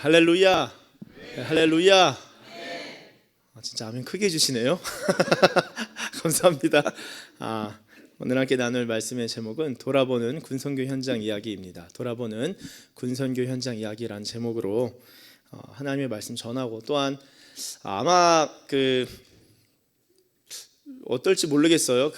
할렐루야. 할렐루야. 진짜 아멘 크게 해주시네요. 감사합니다. 오늘 함께 나눌 말씀의 제목은 돌아보는 군선교 현장 이야기입니다. 돌아보는 군선교 현장 이야기라는 제목으로 하나님의 말씀 전하고, 또한 아마 어떨지 모르겠어요.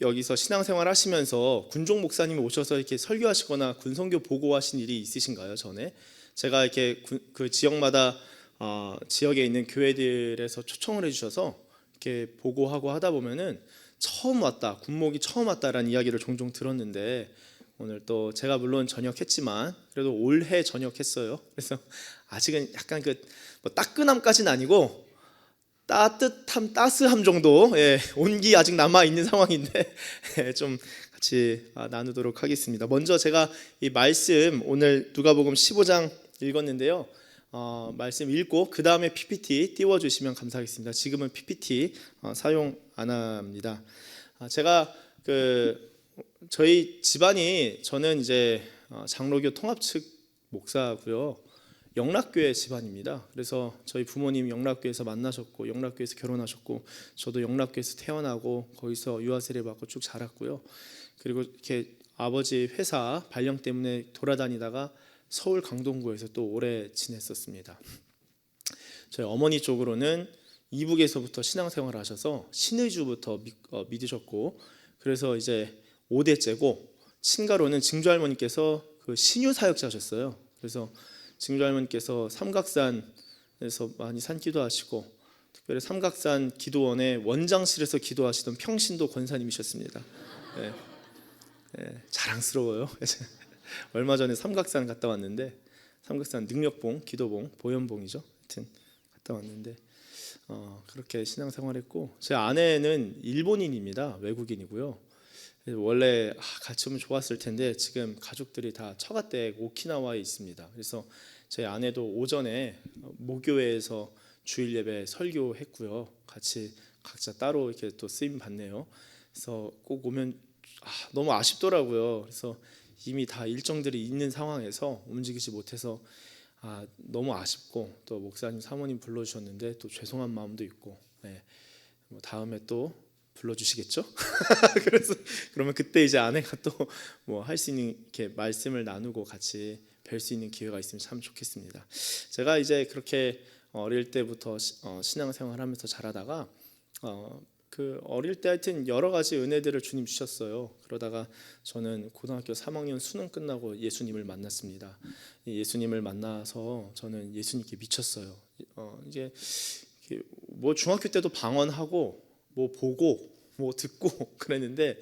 여기서 신앙생활 하시면서 군종 목사님이 오셔서 이렇게 설교하시거나 군선교 보고하신 일이 있으신가요? 전에 제가 이렇게 그 지역마다 지역에 있는 교회들에서 초청을 해주셔서 이렇게 보고하고 하다 보면은 처음 왔다, 군목이 처음 왔다라는 이야기를 종종 들었는데, 오늘 또 제가 물론 전역했지만 그래도 올해 전역했어요. 그래서 아직은 약간 뭐 따끈함까지는 아니고 따뜻함, 따스함 정도, 온기 아직 남아 있는 상황인데 좀 같이 나누도록 하겠습니다. 먼저 제가 이 말씀 오늘 누가복음 15장 읽었는데요. 말씀 읽고 그 다음에 PPT 띄워주시면 감사하겠습니다. 지금은 PPT 사용 안 합니다. 제가 저희 집안이, 저는 이제 장로교 통합 측 목사고요. 영락교회 집안입니다. 그래서 저희 부모님 영락교회에서 만나셨고 영락교회에서 결혼하셨고, 저도 영락교회에서 태어나고 거기서 유아 세례 받고 쭉 자랐고요. 그리고 이렇게 아버지 회사 발령 때문에 돌아다니다가 서울 강동구에서 또 오래 지냈었습니다. 저희 어머니 쪽으로는 이북에서부터 신앙생활을 하셔서 신의주부터 믿으셨고, 그래서 이제 5대째고, 친가로는 증조할머니께서 신유사역자셨어요. 그래서 증조할머니께서 삼각산에서 많이 산기도 하시고, 특별히 삼각산 기도원의 원장실에서 기도하시던 평신도 권사님이셨습니다. 자랑스러워요. 얼마 전에 삼각산 갔다 왔는데, 삼각산 능력봉, 기도봉, 보현봉이죠. 하여튼 갔다 왔는데 그렇게 신앙생활했고, 제 아내는 일본인입니다. 외국인이고요. 원래 같이 오면 좋았을 텐데 지금 가족들이 다 처가댁 오키나와에 있습니다. 그래서 제 아내도 오전에 모교회에서 주일 예배 설교했고요. 같이 각자 따로 이렇게 또 쓰임 받네요. 그래서 꼭 오면 너무 아쉽더라고요. 그래서 이미 다 일정들이 있는 상황에서 움직이지 못해서 너무 아쉽고, 또 목사님 사모님 불러주셨는데 또 죄송한 마음도 있고, 뭐 다음에 또 불러주시겠죠? 그래서 그러면 그때 이제 아내가 또 뭐 할 수 있는 이렇게 말씀을 나누고 같이 뵐 수 있는 기회가 있으면 참 좋겠습니다. 제가 이제 그렇게 어릴 때부터 신앙생활하면서 자라다가 어릴 때 하여튼 여러 가지 은혜들을 주님 주셨어요. 그러다가 저는 고등학교 3학년 수능 끝나고 예수님을 만났습니다. 예수님을 만나서 저는 예수님께 미쳤어요. 이제 뭐 중학교 때도 방언하고 뭐 보고 뭐 듣고 그랬는데,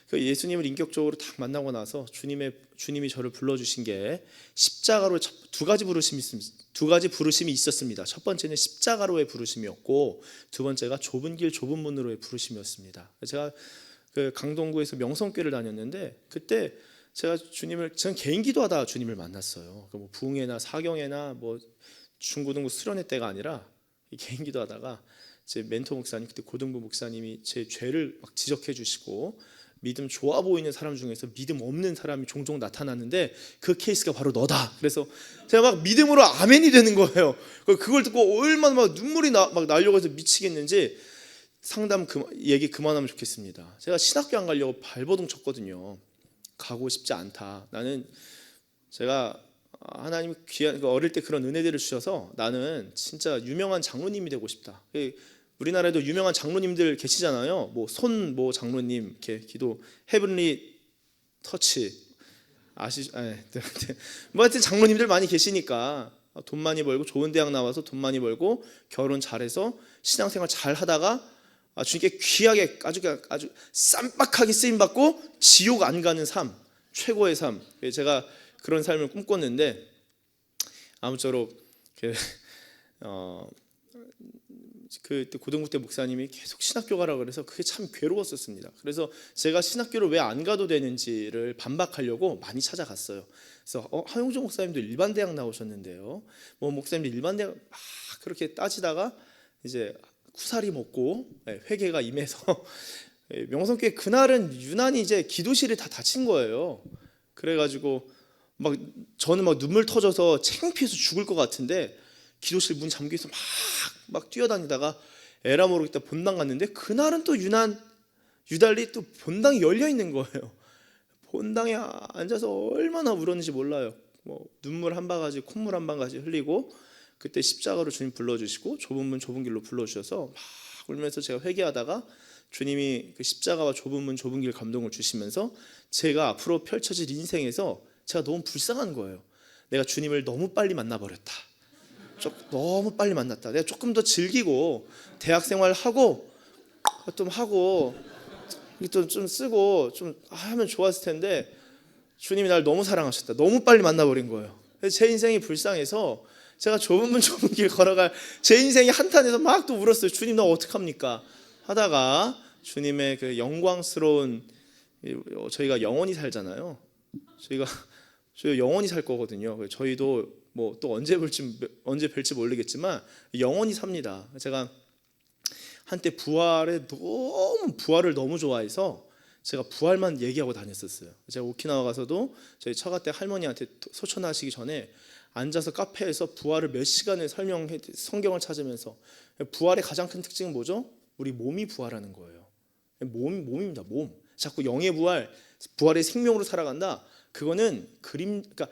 그 예수님을 인격적으로 딱 만나고 나서 주님이 저를 불러주신 게 십자가로 두 가지 부르심이 있었습니다. 첫 번째는 십자가로의 부르심이었고, 두 번째가 좁은 길 좁은 문으로의 부르심이었습니다. 제가 강동구에서 명성교회를 다녔는데, 그때 저는 개인 기도하다 주님을 만났어요. 뭐 부흥회나 사경회나 뭐 중고등부 수련회 때가 아니라 개인 기도하다가 제 멘토 목사님, 그때 고등부 목사님이 제 죄를 막 지적해 주시고, 믿음 좋아 보이는 사람 중에서 믿음 없는 사람이 종종 나타났는데 그 케이스가 바로 너다. 그래서 제가 막 믿음으로 아멘이 되는 거예요. 그걸 듣고 얼마나 막 눈물이 막 나려고 해서 미치겠는지, 얘기 그만하면 좋겠습니다. 제가 신학교 안 가려고 발버둥 쳤거든요. 가고 싶지 않다. 제가 하나님이 귀한, 어릴 때 그런 은혜들을 주셔서 나는 진짜 유명한 장로님이 되고 싶다. 우리나라에도 유명한 장로님들 계시잖아요. 뭐 손모 장로님, 이렇게 기도 헤븐리 터치 뭐 하여튼 장로님들 많이 계시니까 돈 많이 벌고 좋은 대학 나와서 돈 많이 벌고 결혼 잘해서 신앙생활 잘 하다가 주님께 귀하게 아주 쌈박하게 쓰임 받고 지옥 안 가는 삶, 최고의 삶. 제가 그런 삶을 꿈꿨는데, 아무쪼록 그때 고등부 때 목사님이 계속 신학교 가라 그래서 그게 참 괴로웠었습니다. 그래서 제가 신학교를 왜 안 가도 되는지를 반박하려고 많이 찾아갔어요. 그래서 하용조 목사님도 일반 대학 나오셨는데요. 뭐 목사님도 일반 대학 막 그렇게 따지다가 이제 쿠사리 먹고 회개가 임해서 명성교회 그날은 유난히 이제 기도실이 다 닫힌 거예요. 그래가지고 막 저는 막 눈물 터져서 창피해서 죽을 것 같은데 기도실 문 잠겨서 막 뛰어다니다가 에라 모르겠다 본당 갔는데 그날은 또 유달리 또 본당이 열려 있는 거예요. 본당에 앉아서 얼마나 울었는지 몰라요. 뭐 눈물 한 바가지 콧물 한 바가지 흘리고 그때 십자가로 주님 불러주시고 좁은 문 좁은 길로 불러주셔서 막 울면서 제가 회개하다가 주님이 그 십자가와 좁은 문 좁은 길 감동을 주시면서 제가 앞으로 펼쳐질 인생에서 제가 너무 불쌍한 거예요. 내가 주님을 너무 빨리 만나버렸다. 너무 빨리 만났다. 내가 조금 더 즐기고 대학생활 하고 좀 쓰고 좀 하면 좋았을 텐데 주님이 날 너무 사랑하셨다. 너무 빨리 만나버린 거예요. 그래서 제 인생이 불쌍해서 제가 좁은 문 좁은 길 걸어갈 제 인생이 한탄해서 막 또 울었어요. 주님 나 어떡합니까? 하다가 주님의 그 영광스러운 저희가 영원히 살잖아요. 저희가 영원히 살 거거든요. 저희도 뭐 또 언제 뵐지 모르겠지만 영원히 삽니다. 제가 한때 부활을 너무 좋아해서 제가 부활만 얘기하고 다녔었어요. 제가 오키나와 가서도 저희 처가 때 할머니한테 소천하시기 전에 앉아서 카페에서 부활을 몇 시간을 성경을 찾으면서 부활의 가장 큰 특징은 뭐죠? 우리 몸이 부활하는 거예요. 몸입니다. 몸. 자꾸 영의 부활의 생명으로 살아간다. 그거는 그러니까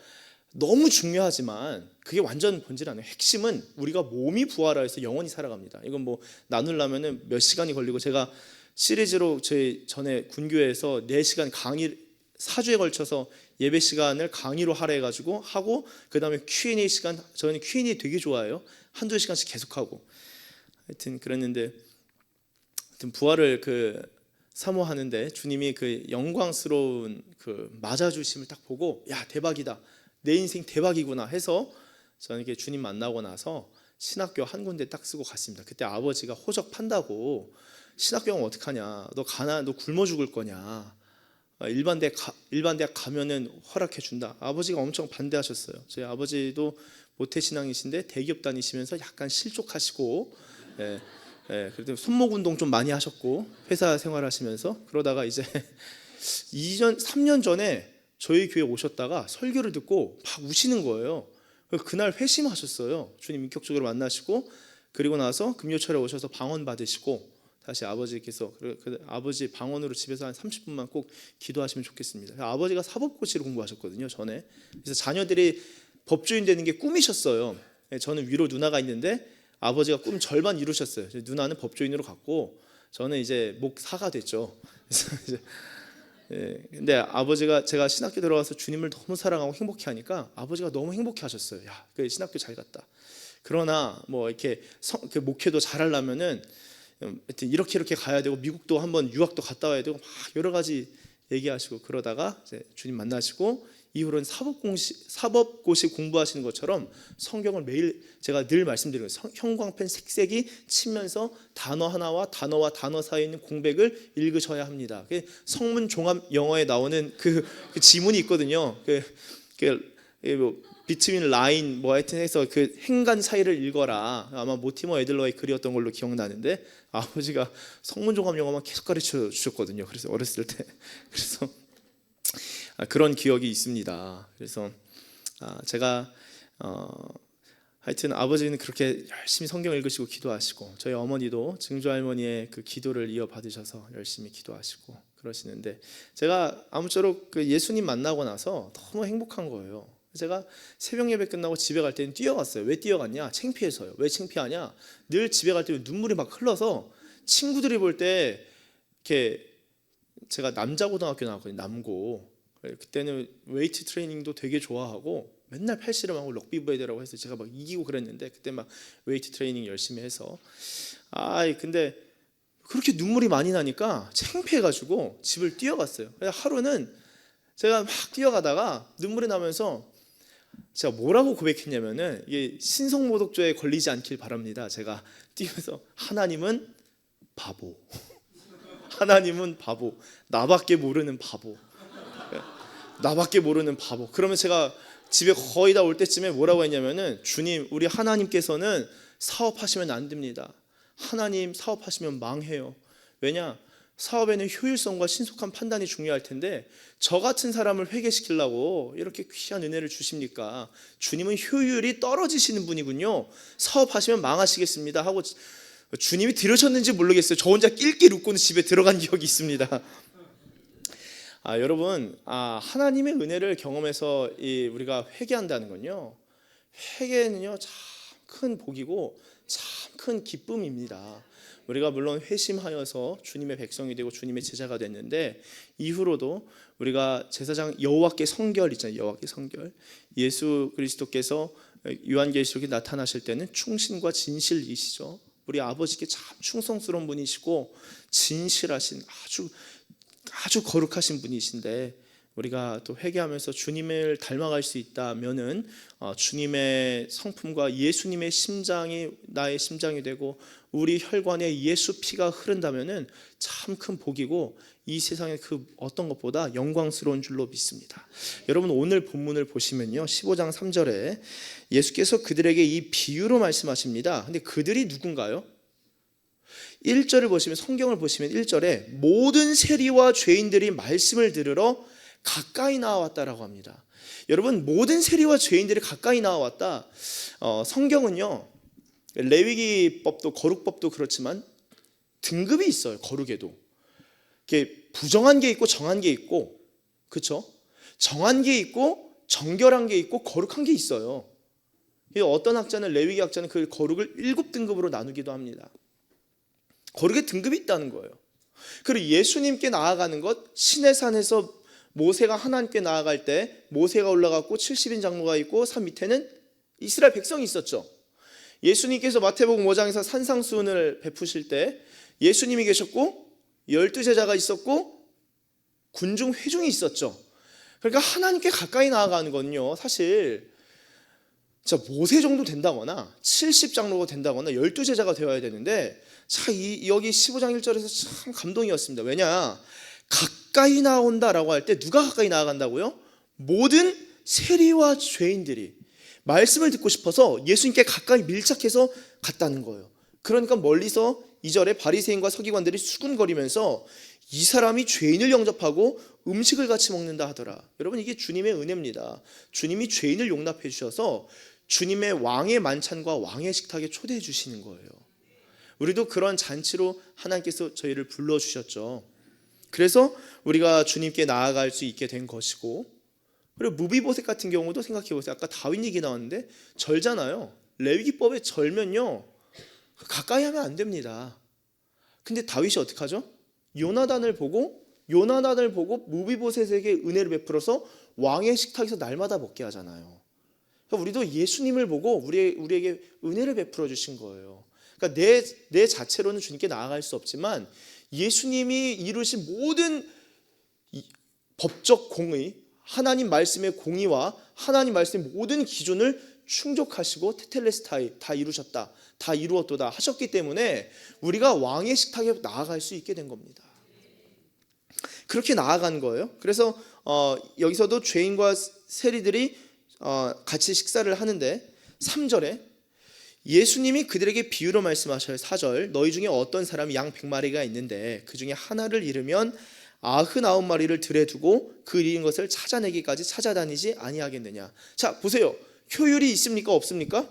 너무 중요하지만 그게 완전 본질 아니에요. 핵심은 우리가 몸이 부활해서 영원히 살아갑니다. 이건 뭐 나누려면은 몇 시간이 걸리고 제가 시리즈로 저희 전에 군교회에서 4시간 강의 4주에 걸쳐서 예배 시간을 강의로 할애해가지고 하고 그 다음에 Q&A 시간 저는 Q&A 되게 좋아해요. 한두 시간씩 계속하고 하여튼 그랬는데 부활을 사모하는데 주님이 그 영광스러운 그 맞아주심을 딱 보고 야 대박이다 내 인생 대박이구나 해서 저는 이렇게 주님 만나고 나서 신학교 한 군데 딱 쓰고 갔습니다. 그때 아버지가 호적 판다고 신학교 가면 어떡하냐 너 굶어 죽을 거냐 일반 대학 가면은 허락해 준다. 아버지가 엄청 반대하셨어요. 저희 아버지도 모태신앙이신데 대기업 다니시면서 약간 실족하시고 그래도 손목 운동 좀 많이 하셨고 회사 생활하시면서 그러다가 이제 3년 전에 저희 교회 오셨다가 설교를 듣고 막 우시는 거예요. 그날 회심하셨어요. 주님 인격적으로 만나시고 그리고 나서 금요철에 오셔서 방언 받으시고 다시 아버지께서 아버지 방언으로 집에서 한 30분만 꼭 기도하시면 좋겠습니다. 아버지가 사법고시를 공부하셨거든요. 전에. 그래서 자녀들이 법조인 되는 게 꿈이셨어요. 저는 위로 누나가 있는데 아버지가 꿈 절반 이루셨어요. 누나는 법조인으로 갔고 저는 이제 목사가 됐죠. 그래서 이제 근데 아버지가 제가 신학교 들어가서 주님을 너무 사랑하고 행복해 하니까 아버지가 너무 행복해 하셨어요. 야, 그 신학교 잘 갔다. 그러나 뭐 이렇게 그 목회도 잘하려면은 하여튼 이렇게 가야 되고 미국도 한번 유학도 갔다 와야 되고 막 여러 가지 얘기하시고 그러다가 이제 주님 만나시고 이후로는 사법고시 공부하시는 것처럼 성경을 매일 제가 늘 말씀드리는 형광펜 색색이 치면서 단어 하나와 단어 사이에 있는 공백을 읽으셔야 합니다. 성문 종합 영어에 나오는 그 지문이 있거든요. 뭐 비트윈 라인 뭐 하여튼 해서 그 행간 사이를 읽어라. 아마 모티머 애들러의 글이었던 걸로 기억나는데 아버지가 성문 종합 영어만 계속 가르쳐 주셨거든요. 그래서 어렸을 때 그래서 그런 기억이 있습니다. 그래서 제가 하여튼 아버지는 그렇게 열심히 성경 읽으시고 기도하시고 저희 어머니도 증조 할머니의 그 기도를 이어받으셔서 열심히 기도하시고 그러시는데 제가 아무쪼록 그 예수님 만나고 나서 너무 행복한 거예요. 제가 새벽 예배 끝나고 집에 갈 때는 뛰어갔어요. 왜 뛰어갔냐? 창피해서요. 왜 창피하냐? 늘 집에 갈 때 눈물이 막 흘러서 친구들이 볼 때 이렇게 제가 남자고등학교 나왔거든요. 남고. 그때는 웨이트 트레이닝도 되게 좋아하고 맨날 팔씨름하고 럭비부 애들하고 해서 제가 막 이기고 그랬는데 그때 막 웨이트 트레이닝 열심히 해서 근데 그렇게 눈물이 많이 나니까 창피해가지고 집을 뛰어갔어요. 하루는 제가 막 뛰어가다가 눈물이 나면서 제가 뭐라고 고백했냐면은 이게 신성모독죄에 걸리지 않길 바랍니다. 제가 뛰면서 하나님은 바보, 하나님은 바보, 나밖에 모르는 바보, 나밖에 모르는 바보. 그러면 제가 집에 거의 다 올 때쯤에 뭐라고 했냐면은 주님, 우리 하나님께서는 사업하시면 안 됩니다. 하나님 사업하시면 망해요. 왜냐? 사업에는 효율성과 신속한 판단이 중요할 텐데 저 같은 사람을 회개시키려고 이렇게 귀한 은혜를 주십니까? 주님은 효율이 떨어지시는 분이군요. 사업하시면 망하시겠습니다 하고 주님이 들으셨는지 모르겠어요. 저 혼자 낄낄 웃고는 집에 들어간 기억이 있습니다. 여러분, 하나님의 은혜를 경험해서 우리가 회개한다는 건요, 회개는요 참 큰 복이고 참 큰 기쁨입니다. 우리가 물론 회심하여서 주님의 백성이 되고 주님의 제자가 됐는데 이후로도 우리가 제사장 여호와께 성결 있잖아요. 여호와께 성결. 예수 그리스도께서 요한계시록에 나타나실 때는 충신과 진실이시죠. 우리 아버지께 참 충성스러운 분이시고 진실하신 아주 거룩하신 분이신데 우리가 또 회개하면서 주님을 닮아갈 수 있다면은 주님의 성품과 예수님의 심장이 나의 심장이 되고 우리 혈관에 예수 피가 흐른다면은 참 큰 복이고 이 세상의 그 어떤 것보다 영광스러운 줄로 믿습니다. 여러분 오늘 본문을 보시면요 15장 3절에 예수께서 그들에게 이 비유로 말씀하십니다. 근데 그들이 누군가요? 1절을 보시면 성경을 보시면 1절에 모든 세리와 죄인들이 말씀을 들으러 가까이 나와왔다라고 합니다. 여러분 모든 세리와 죄인들이 가까이 나와왔다. 성경은요 레위기법도 거룩법도 그렇지만 등급이 있어요. 거룩에도 이게 부정한 게 있고 정한 게 있고, 그렇죠? 정한 게 있고 정결한 게 있고 거룩한 게 있어요. 어떤 학자는 레위기 학자는 그 거룩을 7등급으로 나누기도 합니다. 거룩의 등급이 있다는 거예요. 그리고 예수님께 나아가는 것, 시내산에서 모세가 하나님께 나아갈 때 모세가 올라갔고 70인 장로가 있고 산 밑에는 이스라엘 백성이 있었죠. 예수님께서 마태복음 5장에서 산상수훈을 베푸실 때 예수님이 계셨고 12제자가 있었고 군중 회중이 있었죠. 그러니까 하나님께 가까이 나아가는 건요 사실 모세 정도 된다거나 70장로가 된다거나 12제자가 되어야 되는데 여기 15장 1절에서 참 감동이었습니다. 왜냐? 가까이 나온다라고 할 때 누가 가까이 나아간다고요? 모든 세리와 죄인들이 말씀을 듣고 싶어서 예수님께 가까이 밀착해서 갔다는 거예요. 그러니까 멀리서 2절에 바리새인과 서기관들이 수군거리면서 이 사람이 죄인을 영접하고 음식을 같이 먹는다 하더라. 여러분 이게 주님의 은혜입니다. 주님이 죄인을 용납해 주셔서 주님의 왕의 만찬과 왕의 식탁에 초대해 주시는 거예요. 우리도 그런 잔치로 하나님께서 저희를 불러주셨죠. 그래서 우리가 주님께 나아갈 수 있게 된 것이고, 그리고 무비보셋 같은 경우도 생각해 보세요. 아까 다윗 얘기 나왔는데 절잖아요. 레위기법에 절면요 가까이 하면 안 됩니다. 근데 다윗이 어떻게 하죠? 요나단을 보고 무비보셋에게 은혜를 베풀어서 왕의 식탁에서 날마다 먹게 하잖아요. 그러니까 우리도 예수님을 보고 우리에게 은혜를 베풀어 주신 거예요. 그러니까 내 자체로는 주님께 나아갈 수 없지만 예수님이 이루신 모든 법적 공의, 하나님 말씀의 공의와 하나님 말씀의 모든 기준을 충족하시고 테텔레스타이 다 이루셨다, 다 이루었도다 하셨기 때문에 우리가 왕의 식탁에 나아갈 수 있게 된 겁니다. 그렇게 나아간 거예요. 그래서 여기서도 죄인과 세리들이 같이 식사를 하는데 3절에 예수님이 그들에게 비유로 말씀하셔요. 4절 너희 중에 어떤 사람이 양 100마리가 있는데 그 중에 하나를 잃으면 99마리를 들에 두고 그 잃은 것을 찾아내기까지 찾아다니지 아니하겠느냐. 자 보세요. 효율이 있습니까 없습니까?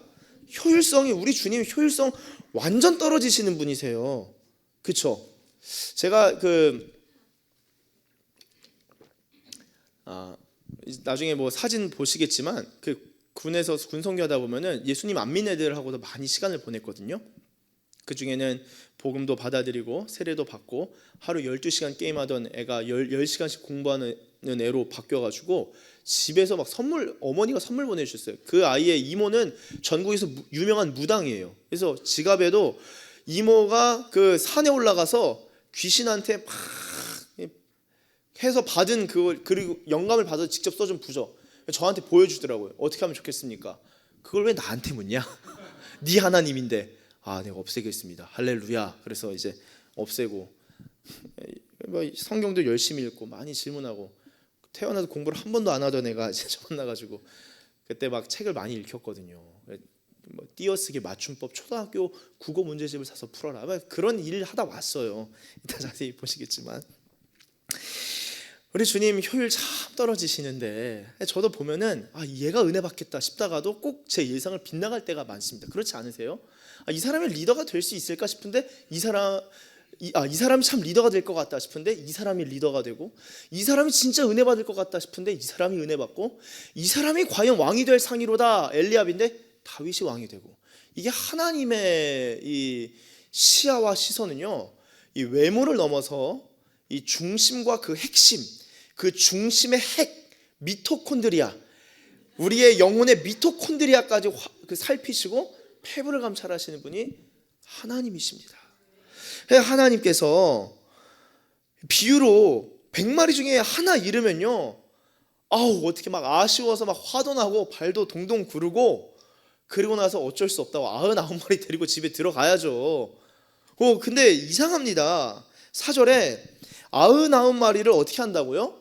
효율성이, 우리 주님 효율성 완전 떨어지시는 분이세요. 그렇죠? 제가 나중에 뭐 사진 보시겠지만 군에서 군성교하다 보면은 예수님 안 믿는 애들하고도 많이 시간을 보냈거든요. 그 중에는 복음도 받아들이고 세례도 받고 하루 12시간 게임하던 애가 10시간씩 공부하는 애로 바뀌어가지고 집에서 막 어머니가 선물 보내주셨어요. 그 아이의 이모는 전국에서 유명한 무당이에요. 그래서 지갑에도 이모가 그 산에 올라가서 귀신한테 막 해서 받은 그걸, 그리고 영감을 받아서 직접 써준 부적, 저한테 보여주더라고요. 어떻게 하면 좋겠습니까? 그걸 왜 나한테 묻냐? 네 하나님인데. 내가 없애겠습니다. 할렐루야. 그래서 이제 없애고, 성경도 열심히 읽고 많이 질문하고, 태어나서 공부를 한 번도 안 하던 애가 이제 처음 만나가지고 그때 막 책을 많이 읽혔거든요. 띄어쓰기 맞춤법 초등학교 국어 문제집을 사서 풀어라, 그런 일을 하다 왔어요. 이따 자세히 보시겠지만 우리 주님 효율 참 떨어지시는데, 저도 보면은 얘가 은혜 받겠다 싶다가도 꼭 제 일상을 빗나갈 때가 많습니다. 그렇지 않으세요? 이 사람이 리더가 될 수 있을까 싶은데 이 사람이 참 리더가 될 것 같다 싶은데 이 사람이 리더가 되고, 이 사람이 진짜 은혜 받을 것 같다 싶은데 이 사람이 은혜 받고, 이 사람이 과연 왕이 될 상이로다 엘리압인데 다윗이 왕이 되고. 이게 하나님의 이 시야와 시선은요, 이 외모를 넘어서 이 중심과 그 핵심, 그 중심의 핵, 미토콘드리아, 우리의 영혼의 미토콘드리아까지 살피시고 폐부를 감찰하시는 분이 하나님이십니다. 하나님께서 비유로 100마리 중에 하나 잃으면요, 어떻게 막 아쉬워서 막 화도 나고 발도 동동 구르고, 그리고 나서 어쩔 수 없다고 99마리 데리고 집에 들어가야죠. 근데 이상합니다. 4절에 99마리를 어떻게 한다고요?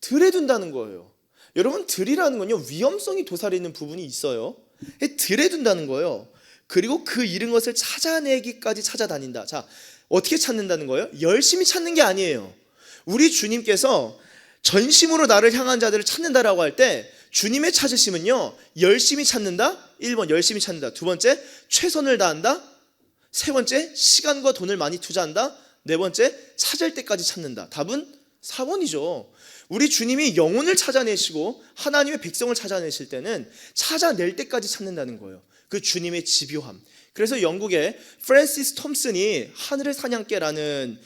들에 둔다는 거예요. 여러분, 들이라는 건요, 위험성이 도사리는 부분이 있어요. 들에 둔다는 거예요. 그리고 그 잃은 것을 찾아내기까지 찾아다닌다. 자, 어떻게 찾는다는 거예요? 열심히 찾는 게 아니에요. 우리 주님께서 전심으로 나를 향한 자들을 찾는다라고 할 때, 주님의 찾으심은요, 열심히 찾는다. 1번 열심히 찾는다. 두 번째 최선을 다한다. 세 번째 시간과 돈을 많이 투자한다. 네 번째 찾을 때까지 찾는다. 답은 4번이죠. 우리 주님이 영혼을 찾아내시고 하나님의 백성을 찾아내실 때는 찾아낼 때까지 찾는다는 거예요. 그 주님의 집요함. 그래서 영국의 프랜시스 톰슨이 하늘의 사냥개라는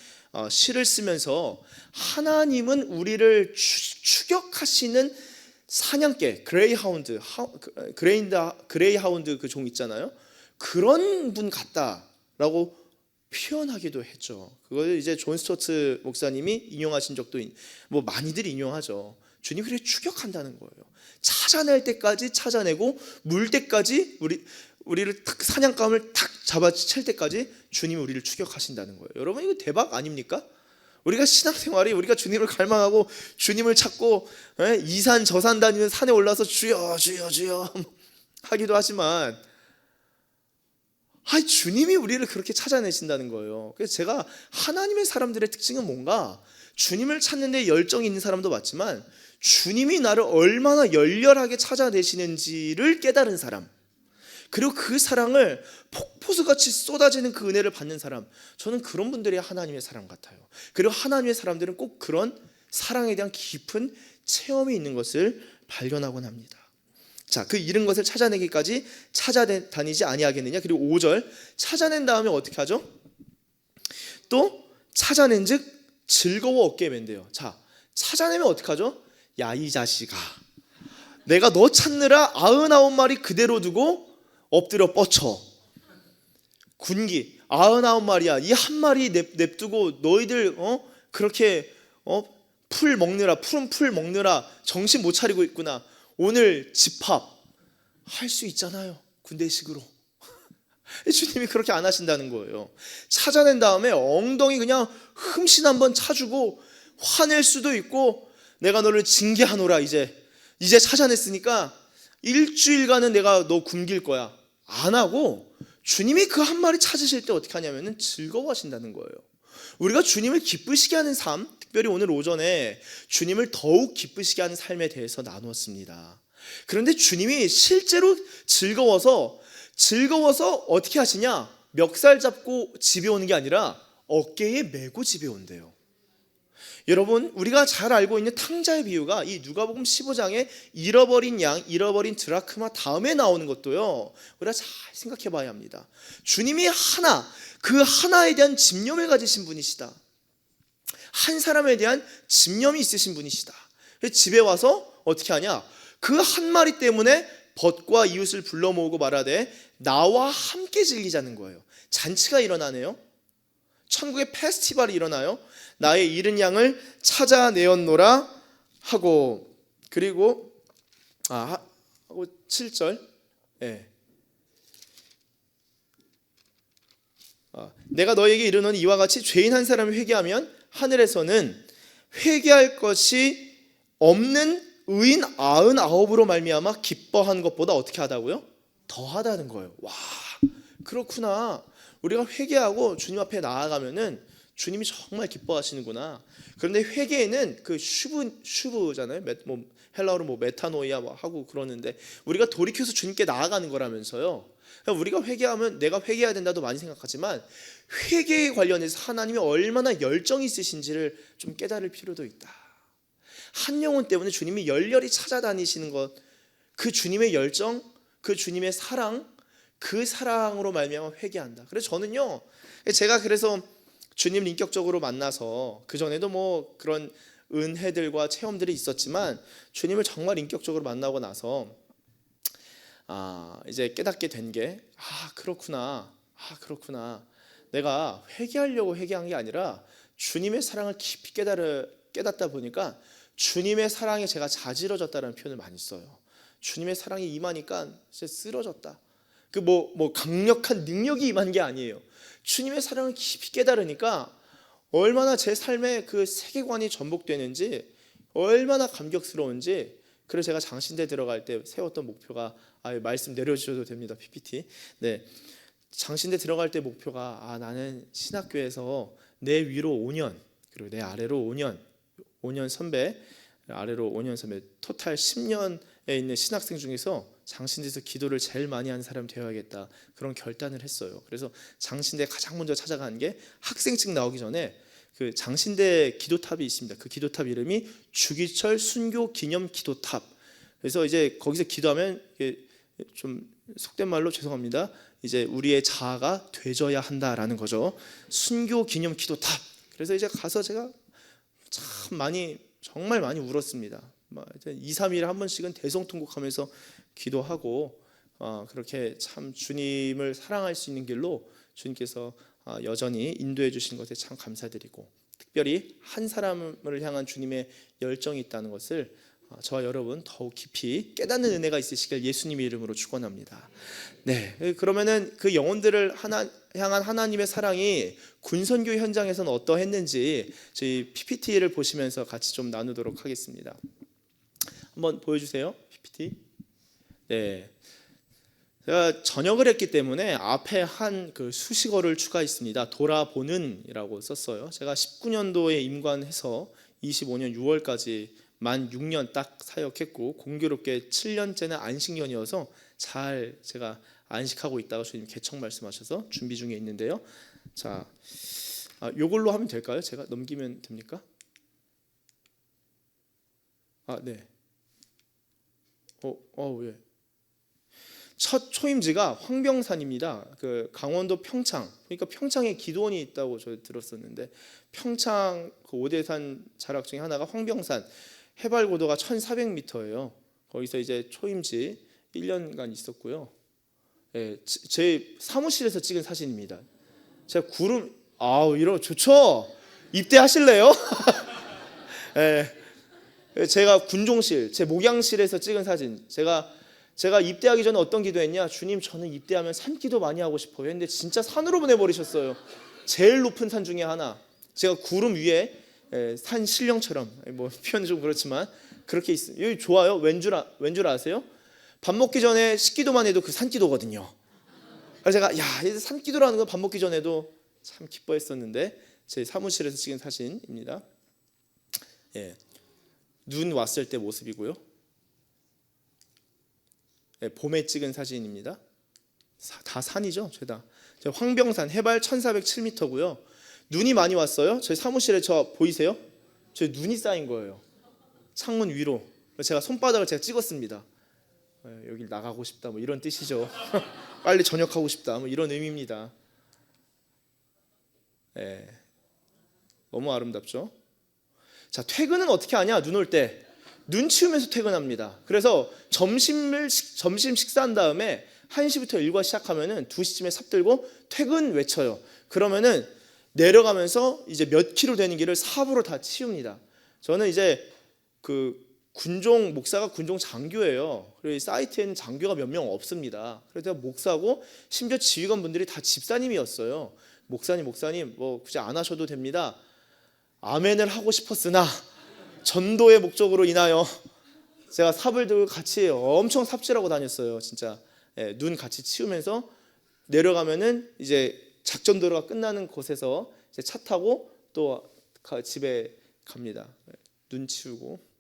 시를 쓰면서, 하나님은 우리를 추격하시는 사냥개, 그레이하운드 그 종 있잖아요. 그런 분 같다라고 표현하기도 했죠. 그걸 이제 존 스토트 목사님이 인용하신 적도 많이들 인용하죠. 주님이 그렇게 추격한다는 거예요. 찾아낼 때까지 찾아내고, 물 때까지 우리를 탁, 사냥감을 탁 잡아챌 때까지 주님이 우리를 추격하신다는 거예요. 여러분, 이거 대박 아닙니까? 우리가 신앙생활이, 우리가 주님을 갈망하고 주님을 찾고 이산 저산 다니면 산에 올라서 주여 주여 주여 하기도 하지만, 주님이 우리를 그렇게 찾아내신다는 거예요. 그래서 제가 하나님의 사람들의 특징은 뭔가, 주님을 찾는 데 열정이 있는 사람도 맞지만 주님이 나를 얼마나 열렬하게 찾아내시는지를 깨달은 사람, 그리고 그 사랑을 폭포수같이 쏟아지는 그 은혜를 받는 사람, 저는 그런 분들이 하나님의 사람 같아요. 그리고 하나님의 사람들은 꼭 그런 사랑에 대한 깊은 체험이 있는 것을 발견하곤 합니다. 자, 그 잃은 것을 찾아내기까지 찾아다니지 아니하겠느냐. 그리고 5절, 찾아낸 다음에 어떻게 하죠? 또 찾아낸 즉 즐거워 얻게 맨대요. 자, 찾아내면 어떻게 하죠? 야, 이 자식아, 내가 너 찾느라 99마리 그대로 두고 엎드려 뻗쳐. 군기 99마리야. 이 한 마리 냅두고 너희들 그렇게 풀 먹느라, 푸른 풀 먹느라 정신 못 차리고 있구나. 오늘 집합 할 수 있잖아요, 군대식으로. 주님이 그렇게 안 하신다는 거예요. 찾아낸 다음에 엉덩이 그냥 흠씬 한번 차주고 화낼 수도 있고, 내가 너를 징계하노라. 이제 찾아냈으니까 일주일간은 내가 너 굶길 거야. 안 하고 주님이 그 한 마리 찾으실 때 어떻게 하냐면은 즐거워하신다는 거예요. 우리가 주님을 기쁘시게 하는 삶, 특별히 오늘 오전에 주님을 더욱 기쁘시게 하는 삶에 대해서 나누었습니다. 그런데 주님이 실제로 즐거워서 어떻게 하시냐? 멱살 잡고 집에 오는 게 아니라 어깨에 메고 집에 온대요. 여러분, 우리가 잘 알고 있는 탕자의 비유가 이 누가복음 15장에 잃어버린 양, 잃어버린 드라크마 다음에 나오는 것도요, 우리가 잘 생각해 봐야 합니다. 주님이 그 하나에 대한 집념을 가지신 분이시다. 한 사람에 대한 집념이 있으신 분이시다. 집에 와서 어떻게 하냐? 그 한 마리 때문에 벗과 이웃을 불러 모으고 말하되 나와 함께 즐기자는 거예요. 잔치가 일어나네요. 천국의 페스티벌이 일어나요. 나의 잃은 양을 찾아내었노라 하고, 그리고 하고 7절. 예. 내가 너에게 이르노니 이와 같이 죄인 한 사람이 회개하면 하늘에서는 회개할 것이 없는 의인 99으로 말미암아 기뻐한 것보다 어떻게 하다고요? 더하다는 거예요. 와, 그렇구나. 우리가 회개하고 주님 앞에 나아가면은 주님이 정말 기뻐하시는구나. 그런데 회개에는 그 슈브잖아요. 헬라어로 메타노이아 하고 그러는데 우리가 돌이켜서 주님께 나아가는 거라면서요. 우리가 회개하면 내가 회개해야 된다도 많이 생각하지만 회개에 관련해서 하나님이 얼마나 열정이 있으신지를 좀 깨달을 필요도 있다. 한 영혼 때문에 주님이 열렬히 찾아다니시는 것, 그 주님의 열정, 그 주님의 사랑, 그 사랑으로 말미암아 회개한다. 그래서 저는요, 제가 그래서 주님 인격적으로 만나서 그 전에도 뭐 그런 은혜들과 체험들이 있었지만 주님을 정말 인격적으로 만나고 나서 이제 깨닫게 된 게 그렇구나. 내가 회개하려고 회개한 게 아니라 주님의 사랑을 깊이 깨닫다 보니까 주님의 사랑에 제가 자지러졌다는 표현을 많이 써요. 주님의 사랑이 임하니까 이제 쓰러졌다. 그 뭐 강력한 능력이 임한 게 아니에요. 주님의 사랑을 깊이 깨달으니까 얼마나 제 삶의 그 세계관이 전복되는지, 얼마나 감격스러운지. 그래서 제가 장신대 들어갈 때 세웠던 목표가, 말씀 내려주셔도 됩니다. PPT. 네, 장신대 들어갈 때 목표가 나는 신학교에서 내 위로 5년 그리고 내 아래로 5년 선배, 아래로 5년 선배, 토탈 10년에 있는 신학생 중에서 장신대에서 기도를 제일 많이 하는 사람 되어야겠다, 그런 결단을 했어요. 그래서 장신대 가장 먼저 찾아간 게 학생증 나오기 전에 그 장신대 기도탑이 있습니다. 그 기도탑 이름이 주기철 순교 기념 기도탑. 그래서 이제 거기서 기도하면 좀 속된 말로 죄송합니다, 이제 우리의 자아가 되져야 한다라는 거죠. 순교 기념 기도탑. 그래서 이제 가서 제가 참 정말 많이 울었습니다. 2, 3일에 한 번씩은 대성통곡하면서 기도하고, 그렇게 참 주님을 사랑할 수 있는 길로 주님께서 여전히 인도해 주신 것에 참 감사드리고, 특별히 한 사람을 향한 주님의 열정이 있다는 것을 저와 여러분 더욱 깊이 깨닫는 은혜가 있으시길 예수님의 이름으로 축원합니다. 네, 그러면은 그 영혼들을 향한 하나님의 사랑이 군선교 현장에서는 어떠했는지 저희 PPT를 보시면서 같이 좀 나누도록 하겠습니다. 한번 보여주세요, PPT. 네, 제가 전역을 했기 때문에 앞에 한 그 수식어를 추가했습니다. 돌아보는이라고 썼어요. 제가 19년도에 임관해서 25년 6월까지 만 6년 딱 사역했고, 공교롭게 7년째는 안식년이어서 잘 제가 안식하고 있다가 주님 개척 말씀하셔서 준비 중에 있는데요. 자, 요걸로 하면 될까요? 제가 넘기면 됩니까? 네. 예. 첫 초임지가 황병산입니다. 그 강원도 평창. 그러니까 평창에 기도원이 있다고 저 들었었는데, 평창 그 5대산 자락 중에 하나가 황병산. 해발 고도가 1,400m예요. 거기서 이제 초임지 1년간 있었고요. 예, 제 사무실에서 찍은 사진입니다. 제가 이런 좋죠. 입대하실래요? 예, 제가 군종실, 제 목양실에서 찍은 사진. 제가 입대하기 전에 어떤 기도했냐? 주님, 저는 입대하면 산기도 많이 하고 싶어요. 했는데 진짜 산으로 보내버리셨어요. 제일 높은 산 중에 하나. 제가 구름 위에 산 신령처럼, 뭐 표현 좀 그렇지만 그렇게 있어요. 여기 좋아요. 왠 줄 아세요? 밥 먹기 전에 식기도만 해도 그 산기도거든요. 그래서 제가 산기도라는 건 밥 먹기 전에도 참 기뻐했었는데, 제 사무실에서 찍은 사진입니다. 예, 눈 왔을 때 모습이고요. 봄에 찍은 사진입니다. 다 산이죠, 죄다. 황병산 해발 1,407m고요. 눈이 많이 왔어요. 저희 사무실에 보이세요? 저 눈이 쌓인 거예요. 창문 위로. 제가 손바닥을 찍었습니다. 여기 나가고 싶다, 뭐 이런 뜻이죠. 빨리 전역하고 싶다, 뭐 이런 의미입니다. 너무 아름답죠. 자, 퇴근은 어떻게 하냐? 눈 올 때 눈 치우면서 퇴근합니다. 그래서 점심 식사한 다음에 1시부터 일과 시작하면은 2시쯤에 삽 들고 퇴근 외쳐요. 그러면은 내려가면서 이제 몇 킬로 되는 길을 삽으로 다 치웁니다. 저는 이제 그 군종 목사가 군종 장교예요. 그리고 이 사이트에는 장교가 몇 명 없습니다. 그래서 목사고 심지어 지휘관분들이 다 집사님이었어요. 목사님 뭐 굳이 안 하셔도 됩니다. 아멘을 하고 싶었으나 전도의 목적으로 인하여 제가 삽을 들고 같이 엄청 삽질하고 다녔어요. 진짜 눈 같이 치우면서 내려가면은 이제 작전 도로가 끝나는 곳에서 이제 차 타고 또 집에 갑니다. 눈 치우고.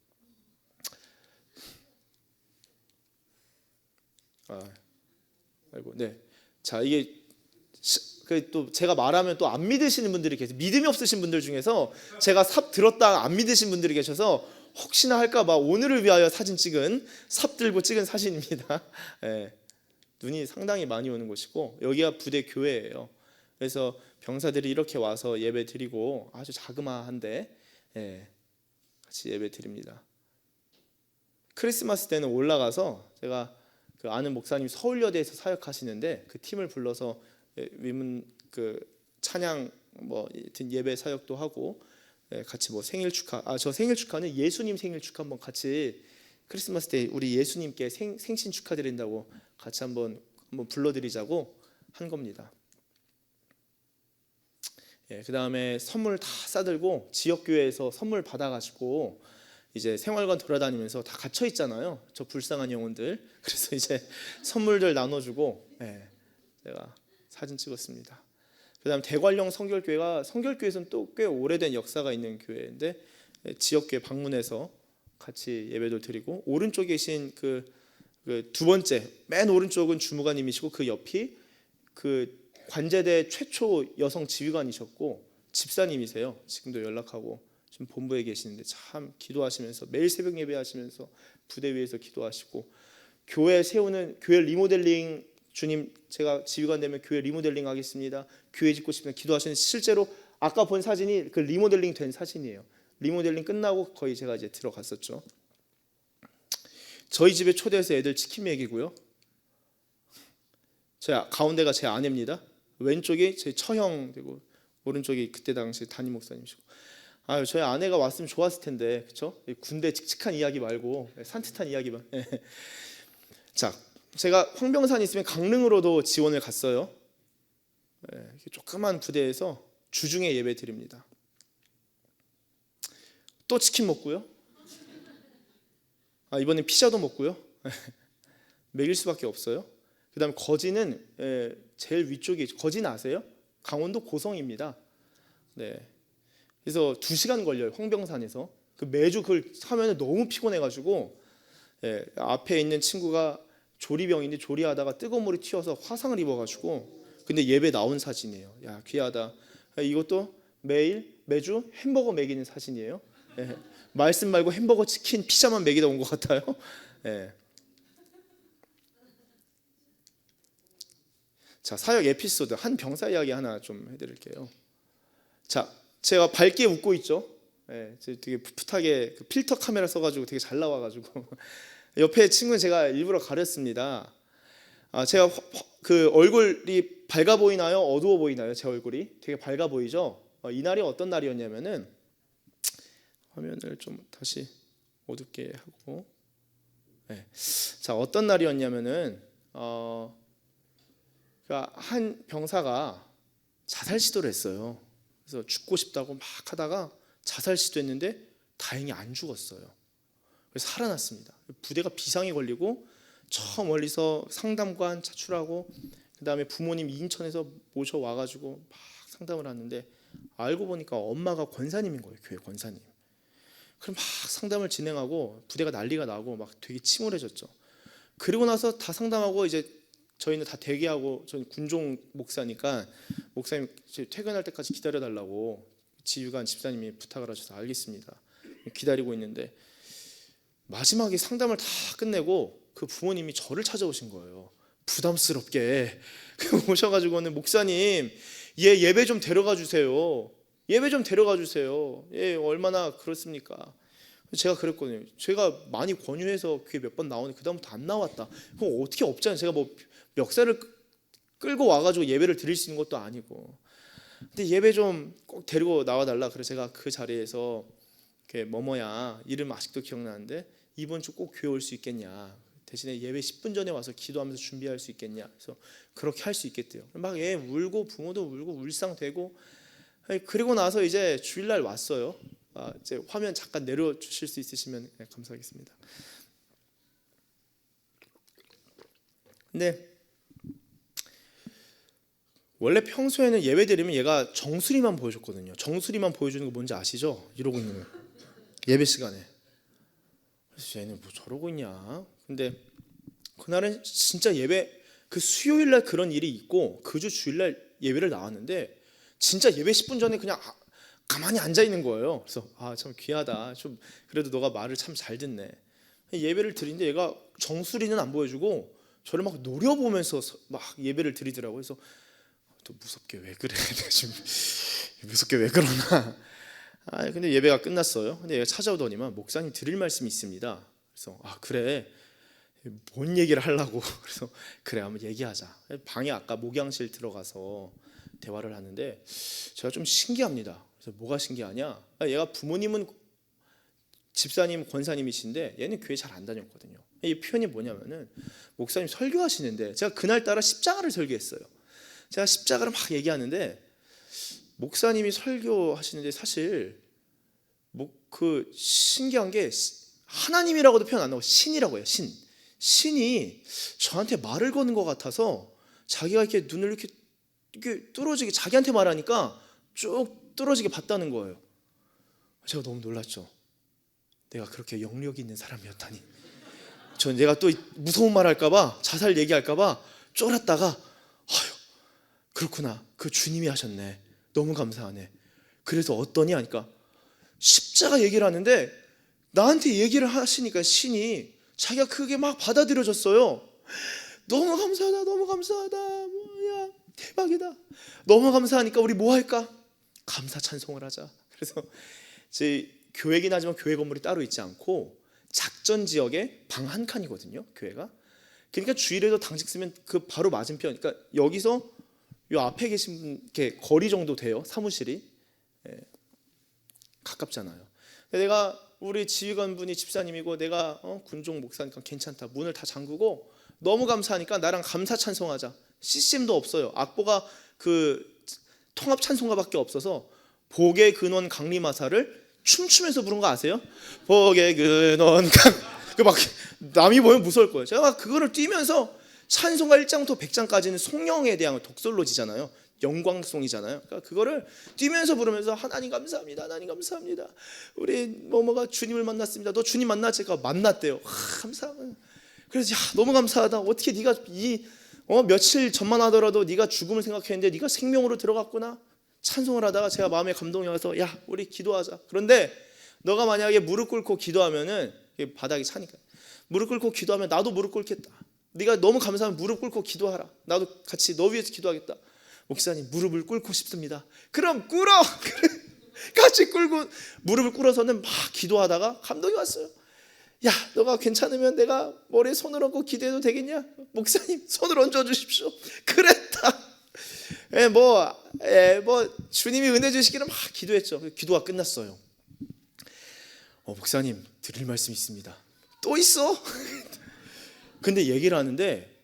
아이고, 네. 자, 이게 또 제가 말하면 또 안 믿으시는 분들이 계세요. 믿음이 없으신 분들 중에서 제가 삽 들었다 안 믿으신 분들이 계셔서 혹시나 할까봐 오늘을 위하여 사진 찍은 삽 들고 찍은 사진입니다. 네. 눈이 상당히 많이 오는 곳이고 여기가 부대 교회예요. 그래서 병사들이 이렇게 와서 예배 드리고 아주 자그마한데 같이 예배 드립니다. 크리스마스 때는 올라가서 제가 그 아는 목사님 서울여대에서 사역하시는데 그 팀을 불러서 위문 그 찬양 뭐 예배 사역도 하고 같이 뭐 생일 축하 저 생일 축하는 예수님 생일 축하 한번 같이 크리스마스 때 우리 예수님께 생신 축하드린다고 같이 한번 불러드리자고 한 겁니다. 그 다음에 선물 다 싸들고 지역교회에서 선물 받아가지고 이제 생활관 돌아다니면서 다 갇혀 있잖아요. 저 불쌍한 영혼들. 그래서 이제 선물들 나눠주고 제가 사진 찍었습니다. 그다음 대관령 성결교회가 성결교회에서는 또 꽤 오래된 역사가 있는 교회인데 지역교회 방문해서 같이 예배도 드리고 오른쪽에 계신 그 두 번째 맨 오른쪽은 주무관님이시고 그 옆이 그 관제대 최초 여성 지휘관이셨고 집사님이세요. 지금도 연락하고 지금 본부에 계시는데 참 기도하시면서 매일 새벽 예배하시면서 부대 위에서 기도하시고 교회 세우는 교회 리모델링 주님 제가 지휘관 되면 교회 리모델링 하겠습니다. 교회 짓고 싶으면 기도하시는 실제로 아까 본 사진이 그 리모델링 된 사진이에요. 리모델링 끝나고 거의 제가 이제 들어갔었죠. 저희 집에 초대해서 애들 치킨 먹이고요. 제 가운데가 제 아내입니다. 왼쪽이 제 처형 되고 오른쪽이 그때 당시 담임 목사님이시고. 아유 저희 아내가 왔으면 좋았을 텐데 그렇죠? 군대 칙칙한 이야기 말고 산뜻한 이야기만. 자 제가 황병산에 있으면 강릉으로도 지원을 갔어요. 조그만 부대에서 주중에 예배 드립니다. 또 치킨 먹고요. 이번엔 피자도 먹고요. 먹일 수밖에 없어요. 그다음에 거지는 제일 위쪽에 거지는 아세요? 강원도 고성입니다. 네. 그래서 2시간 걸려요. 황병산에서. 매주 그걸 하면 너무 피곤해가지고 앞에 있는 친구가 조리병인데 조리하다가 뜨거운 물이 튀어서 화상을 입어가지고 근데 예배 나온 사진이에요. 야 귀하다. 이것도 매주 햄버거 먹이는 사진이에요. 말씀 말고 햄버거, 치킨, 피자만 먹이다 온 것 같아요. 자 사역 에피소드 한 병사 이야기 하나 좀 해드릴게요. 자 제가 밝게 웃고 있죠. 되게 풋풋하게 그 필터 카메라 써가지고 되게 잘 나와가지고 옆에 친구는 제가 일부러 가렸습니다. 제가 그 얼굴이 밝아 보이나요? 어두워 보이나요? 제 얼굴이 되게 밝아 보이죠. 이날이 어떤 날이었냐면은 화면을 좀 다시 어둡게 하고 자 어떤 날이었냐면은 그러니까 한 병사가 자살 시도를 했어요. 그래서 죽고 싶다고 막 하다가 자살 시도했는데 다행히 안 죽었어요. 그래서 살아났습니다. 부대가 비상이 걸리고 저 멀리서 상담관 차출하고 그 다음에 부모님 인천에서 모셔와가지고 막 상담을 하는데 알고 보니까 엄마가 권사님인 거예요. 교회 권사님. 그럼 막 상담을 진행하고 부대가 난리가 나고 막 되게 침울해졌죠. 그리고 나서 다 상담하고 이제 저희는 다 대기하고 저는 군종 목사니까 목사님 퇴근할 때까지 기다려달라고 지휘관 집사님이 부탁을 하셔서 알겠습니다. 기다리고 있는데 마지막에 상담을 다 끝내고 그 부모님이 저를 찾아오신 거예요. 부담스럽게 오셔가지고는 목사님 얘 예배 좀 데려가 주세요. 예배 좀 데려가 주세요. 얼마나 그렇습니까? 제가 그랬거든요. 제가 많이 권유해서 귀에 몇 번 나오는데 그 다음부터 안 나왔다. 그럼 어떻게 없잖아요. 제가 뭐 멱살을 끌고 와가지고 예배를 드릴 수 있는 것도 아니고. 근데 예배 좀 꼭 데리고 나와달라. 그래서 제가 그 자리에서 뭐뭐야 이름 아직도 기억나는데 이번 주 꼭 교회 올 수 있겠냐, 대신에 예배 10분 전에 와서 기도하면서 준비할 수 있겠냐. 그래서 그렇게 할 수 있겠대요. 막 애 울고 부모도 울고 울상되고. 그리고 나서 이제 주일날 왔어요. 이제 화면 잠깐 내려주실 수 있으시면 감사하겠습니다. 근데 원래 평소에는 예배 드리면 얘가 정수리만 보여줬거든요. 정수리만 보여주는 거 뭔지 아시죠? 이러고 있는 거. 예배 시간에. 그래서 얘는 뭐 저러고 있냐. 근데 그날은 진짜 예배, 그 수요일날 그런 일이 있고 그 주 주일날 예배를 나왔는데 진짜 예배 10분 전에 그냥 가만히 앉아 있는 거예요. 그래서 참 귀하다. 좀 그래도 너가 말을 참 잘 듣네. 예배를 드리는데 얘가 정수리는 안 보여주고 저를 막 노려보면서 막 예배를 드리더라고요. 그래서 또 무섭게 왜 그래? 지금 무섭게 왜 그러나? 근데 예배가 끝났어요. 근데 얘가 찾아오더니만 목사님 드릴 말씀이 있습니다. 그래서 그래. 뭔 얘기를 하려고. 그래서 그래 한번 얘기하자. 방에 아까 목양실 들어가서 대화를 하는데 제가 좀 신기합니다. 그래서 뭐가 신기하냐? 얘가 부모님은 집사님, 권사님이신데 얘는 교회 잘 안 다녔거든요. 이 표현이 뭐냐면은 목사님 설교하시는데 제가 그날따라 십자가를 설교했어요. 제가 십자가를 막 얘기하는데 목사님이 설교하시는데 사실 그 신기한 게 하나님이라고도 표현 안 하고 신이라고 해요. 신이 저한테 말을 거는 것 같아서 자기가 이렇게 눈을 이렇게 뚫어지게 자기한테 말하니까 쭉 뚫어지게 봤다는 거예요. 제가 너무 놀랐죠. 내가 그렇게 영력이 있는 사람이었다니. 전 내가 또 무서운 말 할까봐, 자살 얘기할까봐 쫄았다가 그렇구나. 그 주님이 하셨네. 너무 감사하네. 그래서 어떠니 하니까 십자가 얘기를 하는데 나한테 얘기를 하시니까 신이 자기가 그게 막 받아들여졌어요. 너무 감사하다. 너무 감사하다. 뭐야 대박이다. 너무 감사하니까 우리 뭐 할까? 감사 찬송을 하자. 그래서 제 교회긴 하지만 교회 건물이 따로 있지 않고 작전 지역에 방 한 칸이거든요. 교회가. 그러니까 주일에도 당직 쓰면 그 바로 맞은편. 그러니까 여기서 요 앞에 계신 분 이렇게 거리 정도 돼요. 사무실이 가깝잖아요. 내가 우리 지휘관분이 집사님이고 내가 군종 목사니까 괜찮다. 문을 다 잠그고 너무 감사하니까 나랑 감사 찬송하자. CCM도 없어요. 악보가 그 통합 찬송가밖에 없어서 복의 근원 강림하사를 춤추면서 부른 거 아세요? 복의 근원 막 남이 보면 무서울 거예요. 제가 막 그거를 뛰면서 찬송가 1장부터 100장까지는 성령에 대한 독설로지잖아요. 영광송이잖아요. 그러니까 그거를 뛰면서 부르면서 하나님 감사합니다. 하나님 감사합니다. 우리 뭐뭐가 주님을 만났습니다. 너 주님 만났지? 만났대요. 감사합니다. 그래서 너무 감사하다. 어떻게 네가 며칠 전만 하더라도 네가 죽음을 생각했는데 네가 생명으로 들어갔구나. 찬송을 하다가 제가 마음에 감동이 와서 우리 기도하자. 그런데 너가 만약에 무릎 꿇고 기도하면은 바닥이 차니까 무릎 꿇고 기도하면 나도 무릎 꿇겠다. 네가 너무 감사하면 무릎 꿇고 기도하라. 나도 같이 너 위해서 기도하겠다. 목사님 무릎을 꿇고 싶습니다. 그럼 꿇어. 같이 꿇고 무릎을 꿇어서는 막 기도하다가 감동이 왔어요. 너가 괜찮으면 내가 머리에 손을 얹고 기도해도 되겠냐? 목사님 손을 얹어 주십시오. 그랬다. 주님이 은혜 주시기를 막 기도했죠. 기도가 끝났어요. 목사님 드릴 말씀이 있습니다. 또 있어? 근데 얘기를 하는데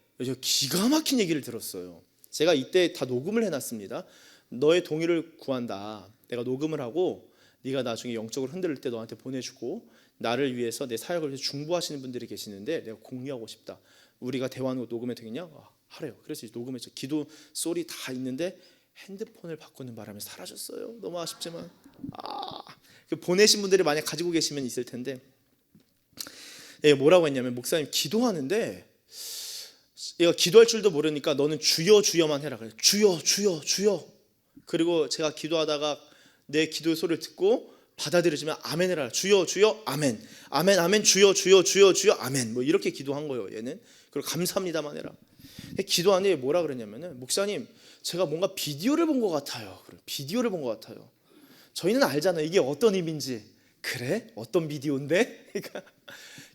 기가 막힌 얘기를 들었어요. 제가 이때 다 녹음을 해놨습니다. 너의 동의를 구한다. 내가 녹음을 하고 네가 나중에 영적으로 흔들릴 때 너한테 보내주고 나를 위해서 내 사역을 위해서 중보하시는 분들이 계시는데 내가 공유하고 싶다. 우리가 대화하는 거 녹음해도 되겠냐? 하래요. 그래서 녹음했죠. 기도 소리 다 있는데 핸드폰을 바꾸는 바람에 사라졌어요. 너무 아쉽지만 보내신 분들이 만약 가지고 계시면 있을 텐데 뭐라고 했냐면 목사님 기도하는데 얘가 기도할 줄도 모르니까 너는 주여 주여만 해라. 그래서 주여 주여 주여. 그리고 제가 기도하다가 내 기도의 소리를 듣고 받아들여지면 아멘 해라. 주여 주여 아멘. 아멘 아멘 주여 주여 주여 주여 아멘. 이렇게 기도한 거예요. 얘는. 그리고 감사합니다만 해라. 기도하는데 뭐라 그러냐면은 목사님 제가 뭔가 비디오를 본 것 같아요. 비디오를 본 것 같아요. 저희는 알잖아요. 이게 어떤 의미인지. 그래? 어떤 비디오인데? 그러니까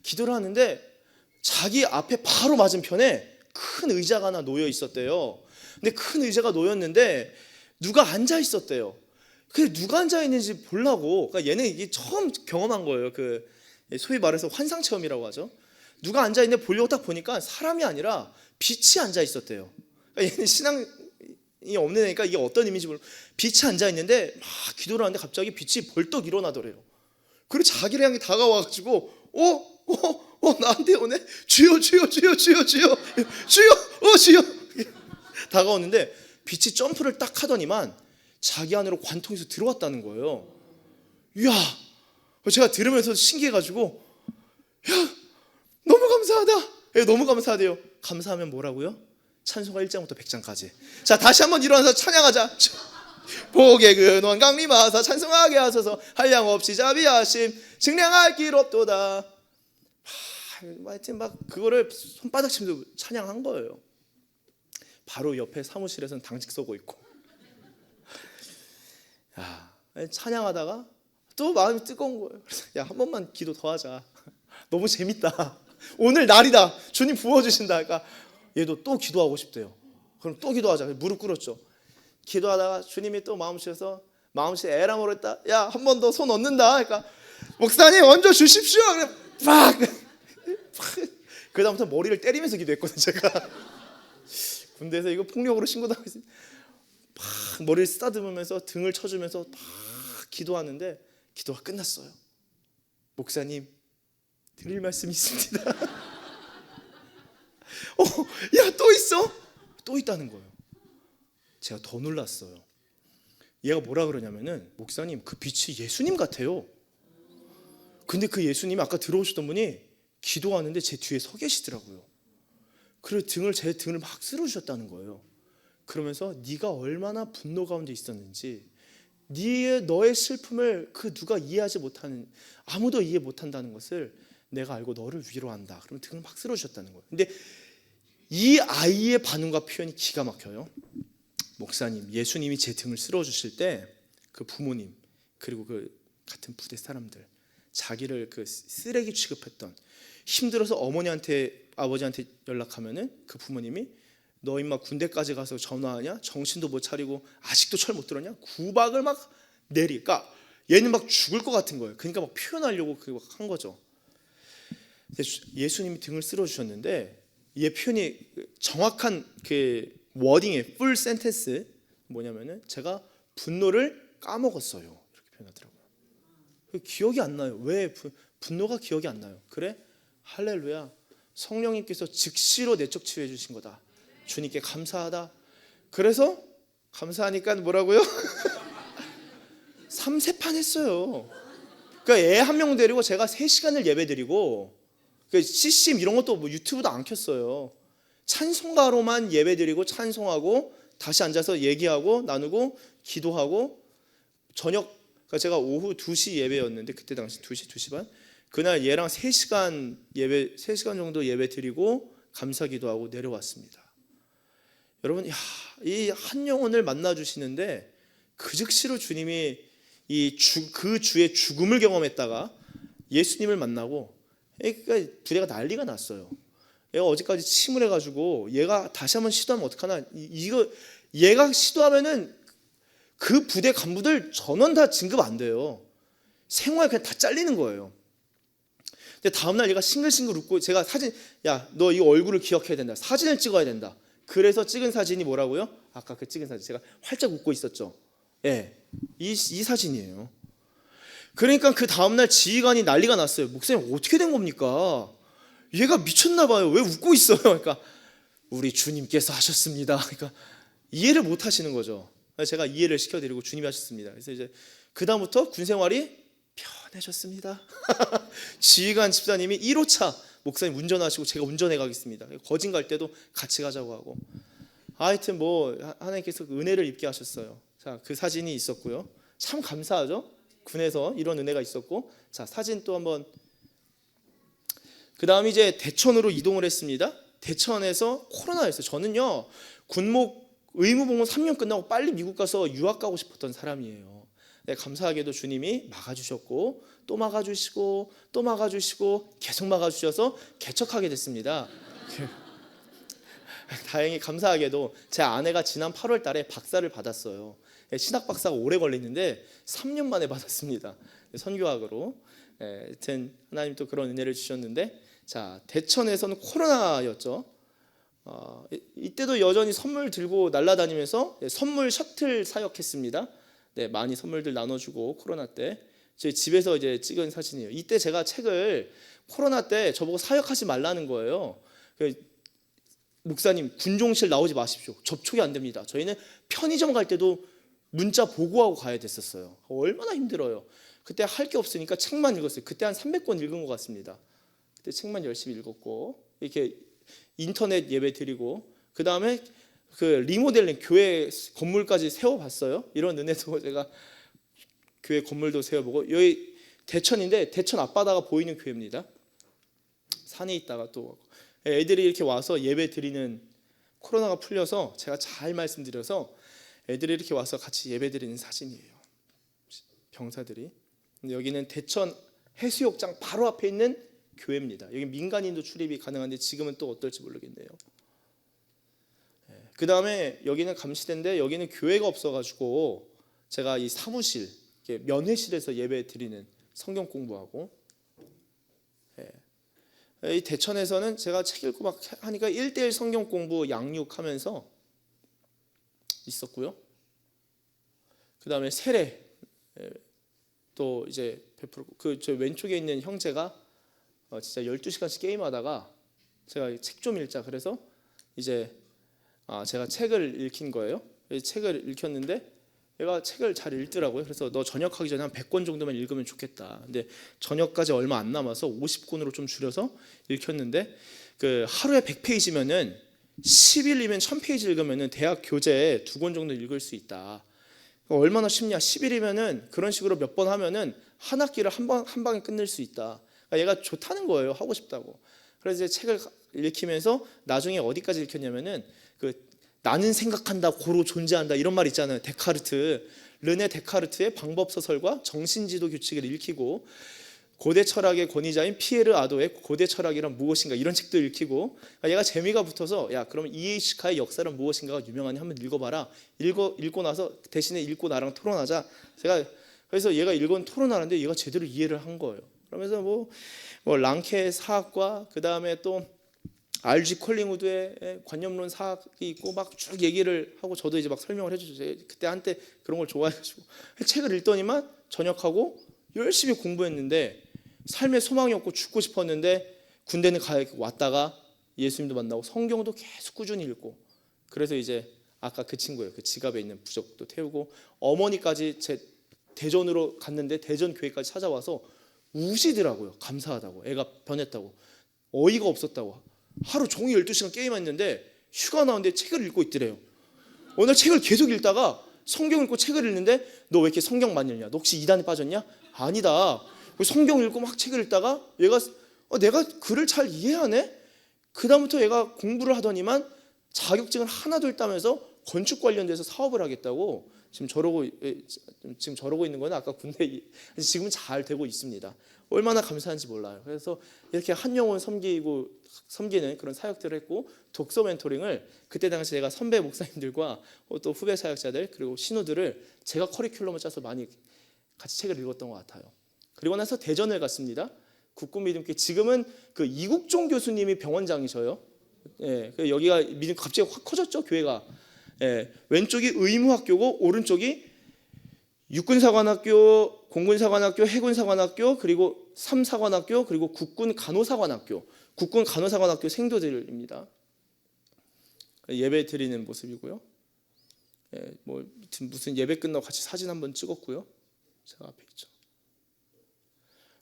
기도를 하는데 자기 앞에 바로 맞은편에 큰 의자가 하나 놓여 있었대요. 근데 큰 의자가 놓였는데 누가 앉아 있었대요. 근데 누가 앉아 있는지 보려고. 그러니까 얘는 이게 처음 경험한 거예요. 소위 말해서 환상 체험이라고 하죠. 누가 앉아 있는데 보려고 딱 보니까 사람이 아니라 빛이 앉아 있었대요. 그러니까 얘는 신앙이 없는 애니까 이게 어떤 의미인지 모르고 빛이 앉아 있는데 막 기도를 하는데 갑자기 빛이 벌떡 일어나더래요. 그리고 자기를 향해 다가와가지고 나한테 오네. 주여 주여 주여 주여 주여 주여 주여 다가오는데 빛이 점프를 딱 하더니만 자기 안으로 관통해서 들어왔다는 거예요. 이야, 제가 들으면서 신기해가지고 야, 너무 감사하다. 너무 감사하대요. 감사하면 뭐라고요? 찬송가 1장부터 100장까지. 자, 다시 한번 일어나서 찬양하자. 복의 근원 강림하사 찬송하게 하소서. 한량 없이 자비하심 증량할 길 없도다. 하여튼 막 그거를 손바닥 치면서 찬양한 거예요. 바로 옆에 사무실에서는 당직 쏘고 있고. 야, 찬양하다가 또 마음이 뜨거운 거예요. 그래서 야, 한 번만 기도 더 하자. 너무 재밌다. 오늘 날이다. 주님 부어주신다. 그러니까 얘도 또 기도하고 싶대요. 그럼 또 기도하자. 무릎 꿇었죠. 기도하다가 주님이 또 마음씨에서 마음씨 에라 모르겠다. 야, 한 번 더 손 얹는다. 그러니까 목사님 얹어 주십시오. 그냥 팍. 그 다음부터 머리를 때리면서 기도했거든요. 제가 군대에서 이거 폭력으로 신고당하고 있어요. 팍 머리를 쓰다듬으면서 등을 쳐주면서 팍 기도하는데 기도가 끝났어요. 목사님 드릴 말씀이 있습니다. 야, 또 있어? 또 있다는 거예요. 제가 더 놀랐어요. 얘가 뭐라 그러냐면은 목사님 그 빛이 예수님 같아요. 근데 그 예수님이 아까 들어오셨던 분이 기도하는데 제 뒤에 서 계시더라고요. 그래서 제 등을 막 쓸어주셨다는 거예요. 그러면서 네가 얼마나 분노 가운데 있었는지, 너의 슬픔을 그 누가 이해하지 못하는, 아무도 이해 못한다는 것을 내가 알고 너를 위로한다. 그러면 등을 막 쓸어주셨다는 거예요. 근데 이 아이의 반응과 표현이 기가 막혀요. 목사님, 예수님이 제 등을 쓸어주실 때 그 부모님 그리고 그 같은 부대 사람들, 자기를 그 쓰레기 취급했던, 힘들어서 어머니한테 아버지한테 연락하면은 그 부모님이 너 임마 군대까지 가서 전화하냐? 정신도 못 차리고 아직도 철 못 들었냐? 구박을 막 내리니까 얘는 막 죽을 것 같은 거예요. 그러니까 막 표현하려고 그거 한 거죠. 예수님이 등을 쓸어주셨는데 얘 표현이 정확한 그 워딩의 풀 센텐스 뭐냐면은 제가 분노를 까먹었어요. 이렇게 표현하더라고요. 기억이 안 나요. 왜 분노가 기억이 안 나요? 그래? 할렐루야. 성령님께서 즉시로 내적 치유해 주신 거다. 주님께 감사하다. 그래서 감사하니까 뭐라고요? 3세판 했어요. 그러니까 애 한 명 데리고 제가 3시간을 예배드리고 CCM 이런 것도 뭐 유튜브도 안 켰어요. 찬송가로만 예배드리고 찬송하고 다시 앉아서 얘기하고 나누고 기도하고 저녁, 그러니까 제가 오후 2시 예배였는데 그때 당시 2시 반 그날 얘랑 3시간 예배 3시간 정도 예배드리고 감사 기도하고 내려왔습니다. 여러분, 이 한 영혼을 만나 주시는데 그 즉시로 주님이 그 주의 죽음을 경험했다가 예수님을 만나고, 그러니까 부대가 난리가 났어요. 얘가 어제까지 침울해가지고 얘가 다시 한번 시도하면 어떡하나. 얘가 시도하면은 그 부대 간부들 전원 다 진급 안 돼요. 생활 그냥 다 잘리는 거예요. 근데 다음날 얘가 싱글싱글 웃고, 제가 사진, 야, 너 이 얼굴을 기억해야 된다. 사진을 찍어야 된다. 그래서 찍은 사진이 뭐라고요? 아까 그 찍은 사진, 제가 활짝 웃고 있었죠. 예, 이 사진이에요. 그러니까 그 다음날 지휘관이 난리가 났어요. 목사님 어떻게 된 겁니까? 얘가 미쳤나 봐요. 왜 웃고 있어요? 그러니까 우리 주님께서 하셨습니다. 그러니까 이해를 못 하시는 거죠. 제가 이해를 시켜드리고 주님이 하셨습니다. 그래서 이제 그 다음부터 군 생활이 편해졌습니다. 지휘관 집사님이 1호차 목사님 운전하시고 제가 운전해 가겠습니다. 거진 갈 때도 같이 가자고 하고, 하여튼 뭐 하나님께서 은혜를 입게 하셨어요. 자, 그 사진이 있었고요. 참 감사하죠. 군에서 이런 은혜가 있었고. 자, 사진 또 한번. 그 다음 이제 대천으로 이동을 했습니다. 대천에서 코로나였어요. 저는요 군목 의무복무 3년 끝나고 빨리 미국 가서 유학 가고 싶었던 사람이에요. 네, 감사하게도 주님이 막아주셨고 또 막아주시고 또 막아주시고 계속 막아주셔서 개척하게 됐습니다. 다행히 감사하게도 제 아내가 지난 8월 달에 박사를 받았어요. 신학 박사가 오래 걸리는데 3년 만에 받았습니다. 선교학으로. 하여튼 하나님 또 그런 은혜를 주셨는데, 자, 대천에서는 코로나였죠. 이때도 여전히 선물 들고 날아다니면서 선물 셔틀 사역했습니다. 네, 많이 선물들 나눠주고 코로나 때 저희 집에서 이제 찍은 사진이에요. 이때 제가 책을 코로나 때 저보고 사역하지 말라는 거예요. 목사님, 군종실 나오지 마십시오. 접촉이 안 됩니다. 저희는 편의점 갈 때도 문자 보고하고 가야 됐었어요. 얼마나 힘들어요. 그때 할 게 없으니까 책만 읽었어요. 그때 한 300권 읽은 것 같습니다. 그때 책만 열심히 읽었고, 이렇게 인터넷 예배 드리고, 그 다음에 그 리모델링 교회 건물까지 세워봤어요. 이런 은혜도 제가 교회 건물도 세워보고, 여기 대천인데 대천 앞바다가 보이는 교회입니다. 산에 있다가 또 애들이 이렇게 와서 예배 드리는, 코로나가 풀려서 제가 잘 말씀드려서 애들이 이렇게 와서 같이 예배 드리는 사진이에요. 병사들이. 근데 여기는 대천 해수욕장 바로 앞에 있는 교회입니다. 여기 민간인도 출입이 가능한데 지금은 또 어떨지 모르겠네요. 그 다음에 여기는 감시대인데 여기는 교회가 없어가지고 제가 이 사무실, 면회실에서 예배 드리는, 성경 공부하고, 이 대천에서는 제가 책 읽고 막 하니까 1:1 성경 공부 양육하면서 있었고요. 그 다음에 세례 또 이제 베풀고, 그 저 왼쪽에 있는 형제가 진짜 12시간씩 게임하다가 제가 책 좀 읽자 그래서 이제 제가 책을 읽힌 거예요. 책을 읽혔는데 얘가 책을 잘 읽더라고요. 그래서 너 전역하기 전에 한 100권 정도만 읽으면 좋겠다. 근데 전역까지 얼마 안 남아서 50권으로 좀 줄여서 읽혔는데, 그 하루에 100페이지면은 10일이면 1000페이지 읽으면은 대학 교재 2권 정도 읽을 수 있다. 얼마나 쉽냐? 10일이면은 그런 식으로 몇 번 하면은 한 학기를 한 방에 끝낼 수 있다. 그러니까 얘가 좋다는 거예요. 하고 싶다고. 그래서 이제 책을 읽히면서 나중에 어디까지 읽혔냐면은 나는 생각한다, 고로 존재한다, 이런 말 있잖아요. 데카르트, 르네 데카르트의 방법서설과 정신지도 규칙을 읽히고, 고대 철학의 권위자인 피에르 아도의 고대 철학이란 무엇인가, 이런 책도 읽히고, 얘가 재미가 붙어서 야, 그러면 이에이시카의 역사는 무엇인가가 유명하니 한번 읽어봐라. 읽고 나서 대신에 읽고 나랑 토론하자. 제가 그래서 얘가 읽은 토론하는데 얘가 제대로 이해를 한 거예요. 그러면서 뭐 랑케 사학과, 그 다음에 또 R.G. 콜링우드의 관념론 사학이 있고 막 쭉 얘기를 하고, 저도 이제 막 설명을 해주죠. 그때 한때 그런 걸 좋아해가지고 책을 읽더니만 전역하고 열심히 공부했는데 삶에 소망이 없고 죽고 싶었는데 군대는 왔다가 예수님도 만나고 성경도 계속 꾸준히 읽고, 그래서 이제 아까 그 친구예요. 그 지갑에 있는 부적도 태우고, 어머니까지 제 대전으로 갔는데 대전 교회까지 찾아와서 우시더라고요. 감사하다고, 애가 변했다고, 어이가 없었다고. 하루 종일 12시간 게임했는데 휴가 나왔는데 책을 읽고 있더래요. 오늘 책을 계속 읽다가 성경 읽고 책을 읽는데 너 왜 이렇게 성경 많이 읽냐? 너 혹시 이단에 빠졌냐? 아니다. 성경 읽고 막 책을 읽다가 얘가 내가 글을 잘 이해하네? 그 다음부터 얘가 공부를 하더니만 자격증을 하나도 있다면서 건축 관련돼서 사업을 하겠다고 지금 저러고 있는 거는, 아까 군대 지금은 잘 되고 있습니다. 얼마나 감사한지 몰라요. 그래서 이렇게 한 영혼 섬기는 그런 사역들을 했고, 독서 멘토링을 그때 당시 제가 선배 목사님들과 또 후배 사역자들 그리고 신우들을 제가 커리큘럼을 짜서 많이 같이 책을 읽었던 것 같아요. 그리고 나서 대전을 갔습니다. 국군믿음교회, 지금은 그 이국종 교수님이 병원장이셔요. 여기가 믿음 갑자기 확 커졌죠, 교회가. 왼쪽이 의무학교고 오른쪽이 육군사관학교, 공군사관학교, 해군사관학교, 그리고 3사관학교, 그리고 국군간호사관학교, 국군간호사관학교 생도들입니다. 예배 드리는 모습이고요. 뭐 무슨 예배 끝나고 같이 사진 한번 찍었고요. 제가 앞에 있죠.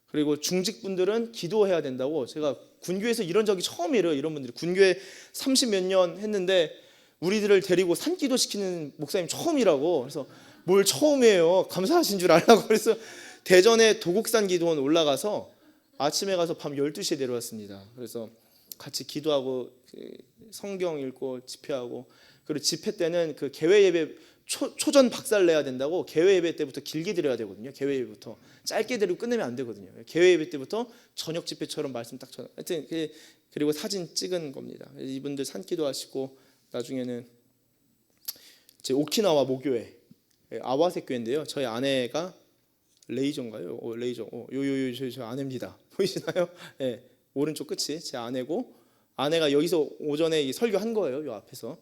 그리고 중직분들은 기도해야 된다고, 제가 군교에서 이런 적이 처음이에요. 이런 분들이 군교에 30몇 년 했는데 우리들을 데리고 산기도 시키는 목사님 처음이라고. 그래서 뭘 처음이에요, 감사하신 줄 알라고. 그래서 대전에 도곡산 기도원 올라가서 아침에 가서 밤 12시에 내려왔습니다. 그래서 같이 기도하고 성경 읽고 집회하고, 그리고 집회 때는 그 개회 예배 초전 박살 내야 된다고 개회 예배 때부터 길게 드려야 되거든요. 개회 예배부터 짧게 드리고 끝내면 안 되거든요. 개회 예배 때부터 저녁 집회처럼 말씀 딱 전하. 하여튼 그리고 사진 찍은 겁니다. 이분들 산기도 하시고, 나중에는 제 오키나와 모교회 아와세 교회인데요. 저희 아내가 레이저인가요? 레이저. 요요요 저 아내입니다. 보이시나요? 예. 오른쪽 끝이 제 아내고, 아내가 여기서 오전에 설교한 거예요. 요 앞에서.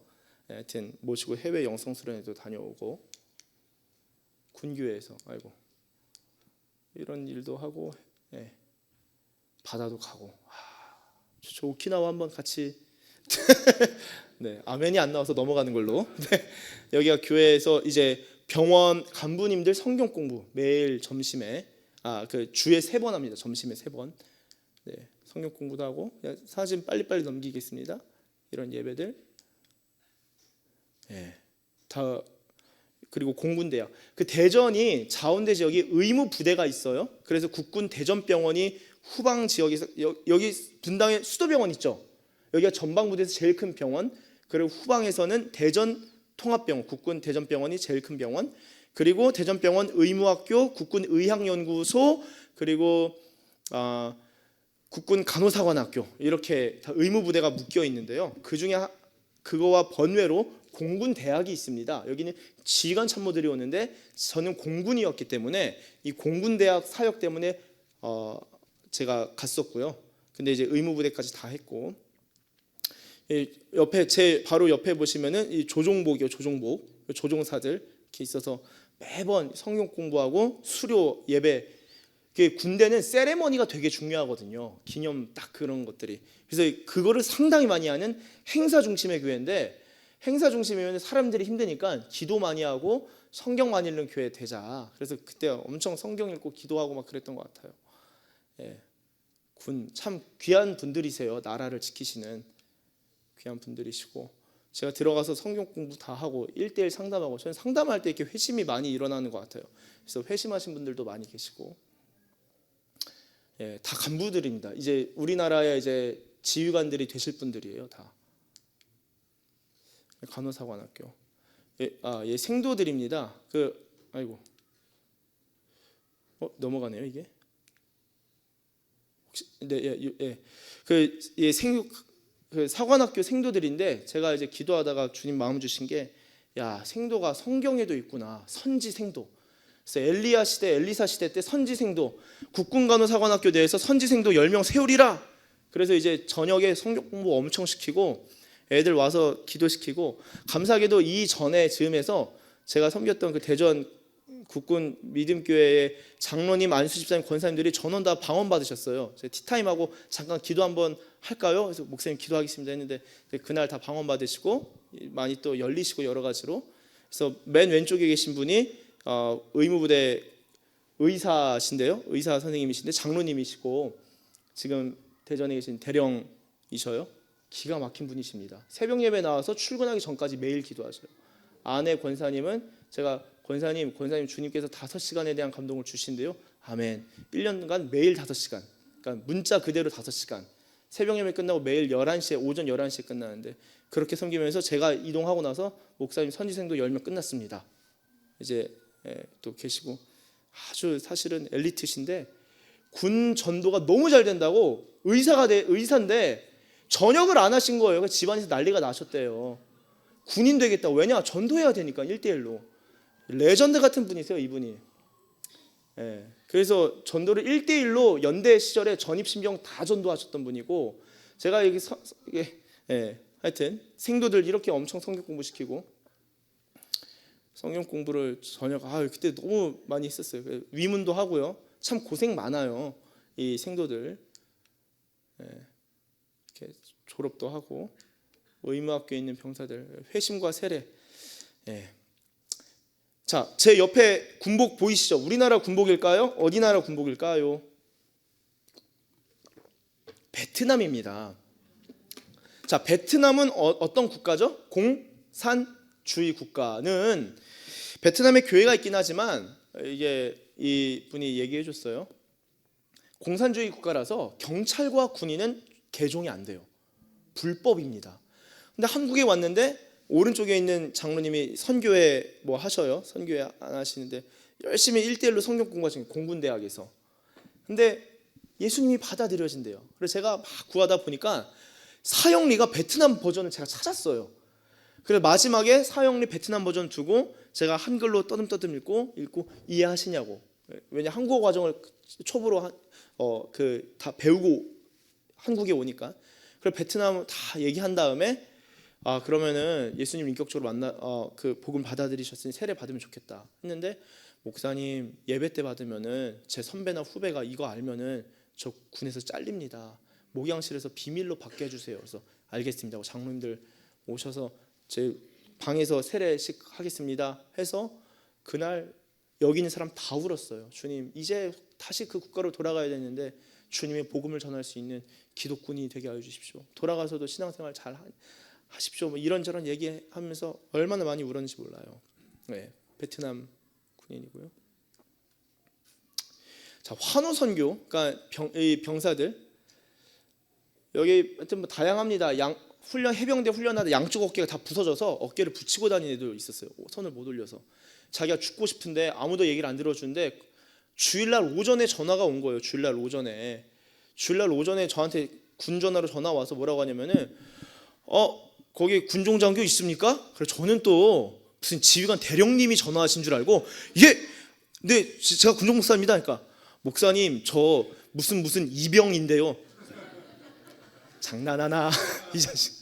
예, 하여튼 모시고 해외 영성 수련회도 다녀오고, 군교회에서 아이고 이런 일도 하고, 예. 바다도 가고. 저 오키나와 한번 같이 네, 아멘이 안 나와서 넘어가는 걸로. 네, 여기가 교회에서 이제 병원 간부님들 성경 공부 매일 점심에 그 주에 3번 합니다. 점심에 3번. 네, 성경 공부도 하고. 사진 빨리빨리 넘기겠습니다. 이런 예배들. 네, 다. 그리고 공군대학. 그 대전이 자원대 지역이 의무 부대가 있어요. 그래서 국군 대전병원이 후방 지역에서 여기 분당에 수도병원 있죠. 여기가 전방부대에서 제일 큰 병원. 그리고 후방에서는 대전 통합병원, 국군 대전병원이 제일 큰 병원. 그리고 대전병원 의무학교, 국군 의학연구소, 그리고 국군 간호사관학교, 이렇게 다 의무부대가 묶여 있는데요. 그 중에 그거와 번외로 공군 대학이 있습니다. 여기는 지휘관 참모들이 오는데 저는 공군이었기 때문에 이 공군 대학 사역 때문에 제가 갔었고요. 근데 이제 의무부대까지 다 했고, 옆에 제 바로 옆에 보시면은 이 조종복이요, 조종사들 이렇게 있어서 매번 성경 공부하고 수료 예배. 군대는 세레머니가 되게 중요하거든요. 기념 딱 그런 것들이. 그래서 그거를 상당히 많이 하는 행사 중심의 교회인데, 행사 중심이면 사람들이 힘드니까 기도 많이 하고 성경 많이 읽는 교회 되자. 그래서 그때 엄청 성경 읽고 기도하고 막 그랬던 것 같아요. 예. 군 참 귀한 분들이세요. 나라를 지키시는 귀한 분들이시고, 제가 들어가서 성경 공부 다 하고 1대1 상담하고, 저는 상담할 때 이렇게 회심이 많이 일어나는 것 같아요. 그래서 회심하신 분들도 많이 계시고, 예, 다 간부들입니다. 이제 우리나라의 이제 지휘관들이 되실 분들이에요, 다. 간호사관학교. 예, 생도들입니다. 아이고. 넘어가네요, 이게. 혹시 그 사관학교 생도들인데, 제가 이제 기도하다가 주님 마음 주신 게, 야, 생도가 성경에도 있구나. 선지 생도. 그래서 엘리사 시대 때 선지 생도, 국군간호사관학교 내에서 선지 생도 10명 세우리라. 그래서 이제 저녁에 성경 공부 엄청 시키고 애들 와서 기도시키고, 감사하게도 이 전에 즈음에서 제가 섬겼던 그 대전 국군 믿음교회의 장로님, 안수 집사님, 권사님들이 전원 다 방언 받으셨어요. 티타임하고 잠깐 기도 한번 할까요? 그래서 목사님 기도하겠습니다 했는데, 그날 다 방언 받으시고 많이 또 열리시고 여러 가지로. 그래서 맨 왼쪽에 계신 분이 의무부대 의사신데요. 의사 선생님이신데 장로님이시고, 지금 대전에 계신 대령이셔요. 기가 막힌 분이십니다. 새벽 예배 나와서 출근하기 전까지 매일 기도하셔요. 아내 권사님은 제가 권사님 주님께서 5시간에 대한 감동을 주신대요. 아멘. 1년간 매일 5시간. 그러니까 문자 그대로 5시간. 새벽 예배 끝나고 매일 11시에, 오전 11시에 끝나는데, 그렇게 섬기면서 제가 이동하고 나서 목사님 선지생도 10명 끝났습니다. 이제 또 계시고, 아주 사실은 엘리트신데 군 전도가 너무 잘 된다고 의사인데 전역을 안 하신 거예요. 집안에서 난리가 나셨대요. 군인 되겠다고. 왜냐? 전도해야 되니까 1대1로. 레전드 같은 분이세요, 이분이. 예. 그래서 전도를 1대1로 연대 시절에 전입신병 다 전도하셨던 분이고, 제가 하여튼 생도들 이렇게 엄청 성경 공부시키고, 성경 공부를 그때 너무 많이 했었어요. 위문도 하고요. 참 고생 많아요, 이 생도들. 이렇게 졸업도 하고, 의무학교에 있는 병사들 회심과 세례. 자, 제 옆에 군복 보이시죠? 우리나라 군복일까요? 어디 나라 군복일까요? 베트남입니다. 자, 베트남은 어떤 국가죠? 공산주의 국가는, 베트남에 교회가 있긴 하지만 이게 이분이 얘기해 줬어요. 공산주의 국가라서 경찰과 군인은 개종이 안 돼요. 불법입니다. 근데 한국에 왔는데 오른쪽에 있는 장로님이 선교회 뭐 하셔요. 선교회 안 하시는데 열심히 1대1로 성경 공부하시는 공군대학에서. 근데 예수님이 받아들여진대요. 그래서 제가 막 구하다 보니까 사형리가 베트남 버전을 제가 찾았어요. 그래서 마지막에 사형리 베트남 버전 두고 제가 한글로 떠듬떠듬 읽고 이해하시냐고. 왜냐 한국어 과정을 초보로 다 배우고 한국에 오니까. 그래서 베트남 다 얘기한 다음에 그러면은 예수님 인격적으로 그 복음 받아들이셨으니 세례 받으면 좋겠다 했는데, 목사님 예배 때 받으면은 제 선배나 후배가 이거 알면은 저 군에서 잘립니다. 목양실에서 비밀로 받게 해주세요. 그래서 알겠습니다 하고 장로님들 오셔서 제 방에서 세례식 하겠습니다 해서 그날 여기 있는 사람 다 울었어요. 주님, 이제 다시 그 국가로 돌아가야 되는데 주님의 복음을 전할 수 있는 기독군이 되게 하여 주십시오. 돌아가서도 신앙생활 잘 하십시오. 뭐 이런저런 얘기하면서 얼마나 많이 울었는지 몰라요. 네, 베트남 군인이고요. 자, 환호 선교, 그러니까 병사들 여기 하여튼 뭐 다양합니다. 훈련 해병대 훈련하다 양쪽 어깨가 다 부서져서 어깨를 붙이고 다니는 애도 있었어요. 손을 못 올려서 자기가 죽고 싶은데 아무도 얘기를 안 들어주는데 주일날 오전에 전화가 온 거예요. 주일날 오전에 저한테 군 전화로 전화 와서 뭐라고 하냐면은 거기 군종장교 있습니까? 그래서 저는 또 무슨 지휘관 대령님이 전화하신 줄 알고 네 제가 군종 목사입니다. 그러니까 목사님 저 무슨 이병인데요. 장난하나 이 자식.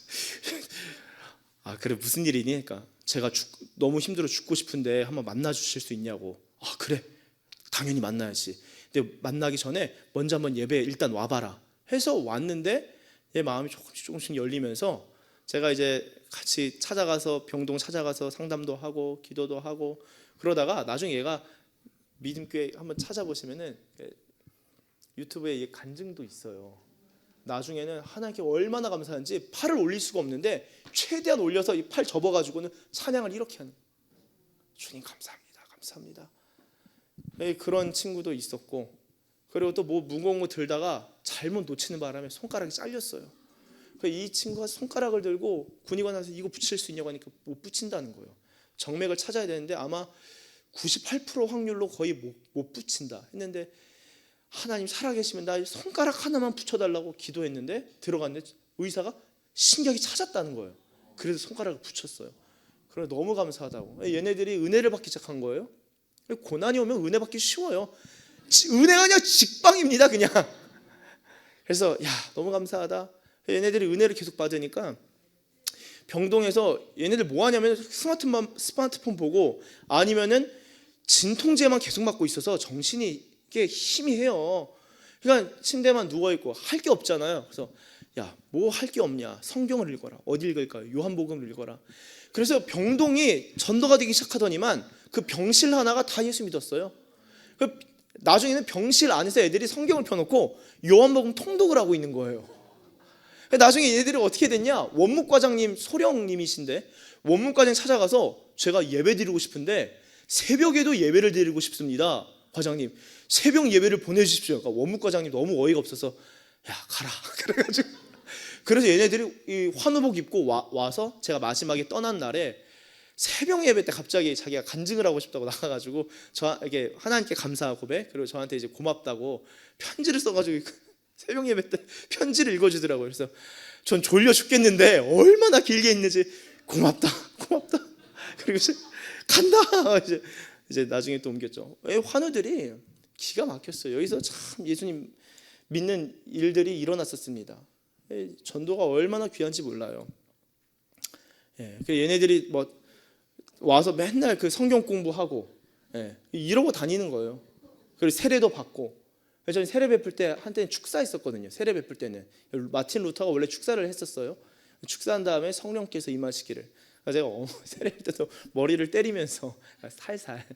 그래 무슨 일이니? 그러니까 제가 너무 힘들어 죽고 싶은데 한번 만나 주실 수 있냐고. 그래 당연히 만나야지. 근데 만나기 전에 먼저 한번 예배 일단 와봐라 해서 왔는데 얘 마음이 조금씩 열리면서 제가 이제 같이 병동 찾아가서 상담도 하고 기도도 하고 그러다가 나중에 얘가 믿음교회 한번 찾아보시면은 유튜브에 간증도 있어요. 나중에는 하나님께 얼마나 감사한지 팔을 올릴 수가 없는데 최대한 올려서 이 팔 접어가지고는 찬양을 이렇게 하는, 주님 감사합니다. 그런 친구도 있었고, 그리고 또 뭐 무거운 거 들다가 잘못 놓치는 바람에 손가락이 잘렸어요. 이 친구가 손가락을 들고 군의관 와서 이거 붙일 수 있냐고 하니까 못 붙인다는 거예요. 정맥을 찾아야 되는데 아마 98% 확률로 거의 못 붙인다 했는데, 하나님 살아계시면 나 손가락 하나만 붙여달라고 기도했는데 들어갔는데 의사가 신경이 찾았다는 거예요. 그래서 손가락을 붙였어요. 그래서 너무 감사하다고. 얘네들이 은혜를 받기 시작한 거예요. 고난이 오면 은혜 받기 쉬워요. 은혜가 그냥 직방입니다 그냥. 그래서 너무 감사하다. 얘네들이 은혜를 계속 받으니까 병동에서 얘네들 뭐 하냐면 스마트폰 보고 아니면은 진통제만 계속 맞고 있어서 정신이 이게 희미해요. 그러니까 침대만 누워 있고 할 게 없잖아요. 그래서 뭐 할 게 없냐? 성경을 읽어라. 어디 읽을까요? 요한복음을 읽어라. 그래서 병동이 전도가 되기 시작하더니만 그 병실 하나가 다 예수 믿었어요. 나중에는 병실 안에서 애들이 성경을 펴놓고 요한복음 통독을 하고 있는 거예요. 나중에 얘들이 어떻게 됐냐? 원묵과장님, 소령님이신데 원묵과장 찾아가서 제가 예배 드리고 싶은데 새벽에도 예배를 드리고 싶습니다. 과장님 새벽 예배를 보내주십시오. 그러니까 원묵과장님 너무 어이가 없어서 가라 그래가지고, 그래서 얘네들이 이 환우복 입고 와서 제가 마지막에 떠난 날에 새벽 예배 때 갑자기 자기가 간증을 하고 싶다고 나가가지고 저에게 하나님께 감사 고백, 그리고 저한테 이제 고맙다고 편지를 써가지고 새벽 예배 때 편지를 읽어주더라고요. 그래서 전 졸려 죽겠는데 얼마나 길게 있는지 고맙다 그리고 이제 간다 이제 나중에 또 옮겼죠. 환우들이 기가 막혔어요. 여기서 참 예수님 믿는 일들이 일어났었습니다. 전도가 얼마나 귀한지 몰라요. 얘네들이 뭐 와서 맨날 그 성경 공부하고 이러고 다니는 거예요. 그리고 세례도 받고. 저는 세례 베풀 때 한때는 축사했었거든요. 세례 베풀 때는 마틴 루터가 원래 축사를 했었어요. 축사한 다음에 성령께서 임하시기를. 제가 세례 때도 머리를 때리면서 살살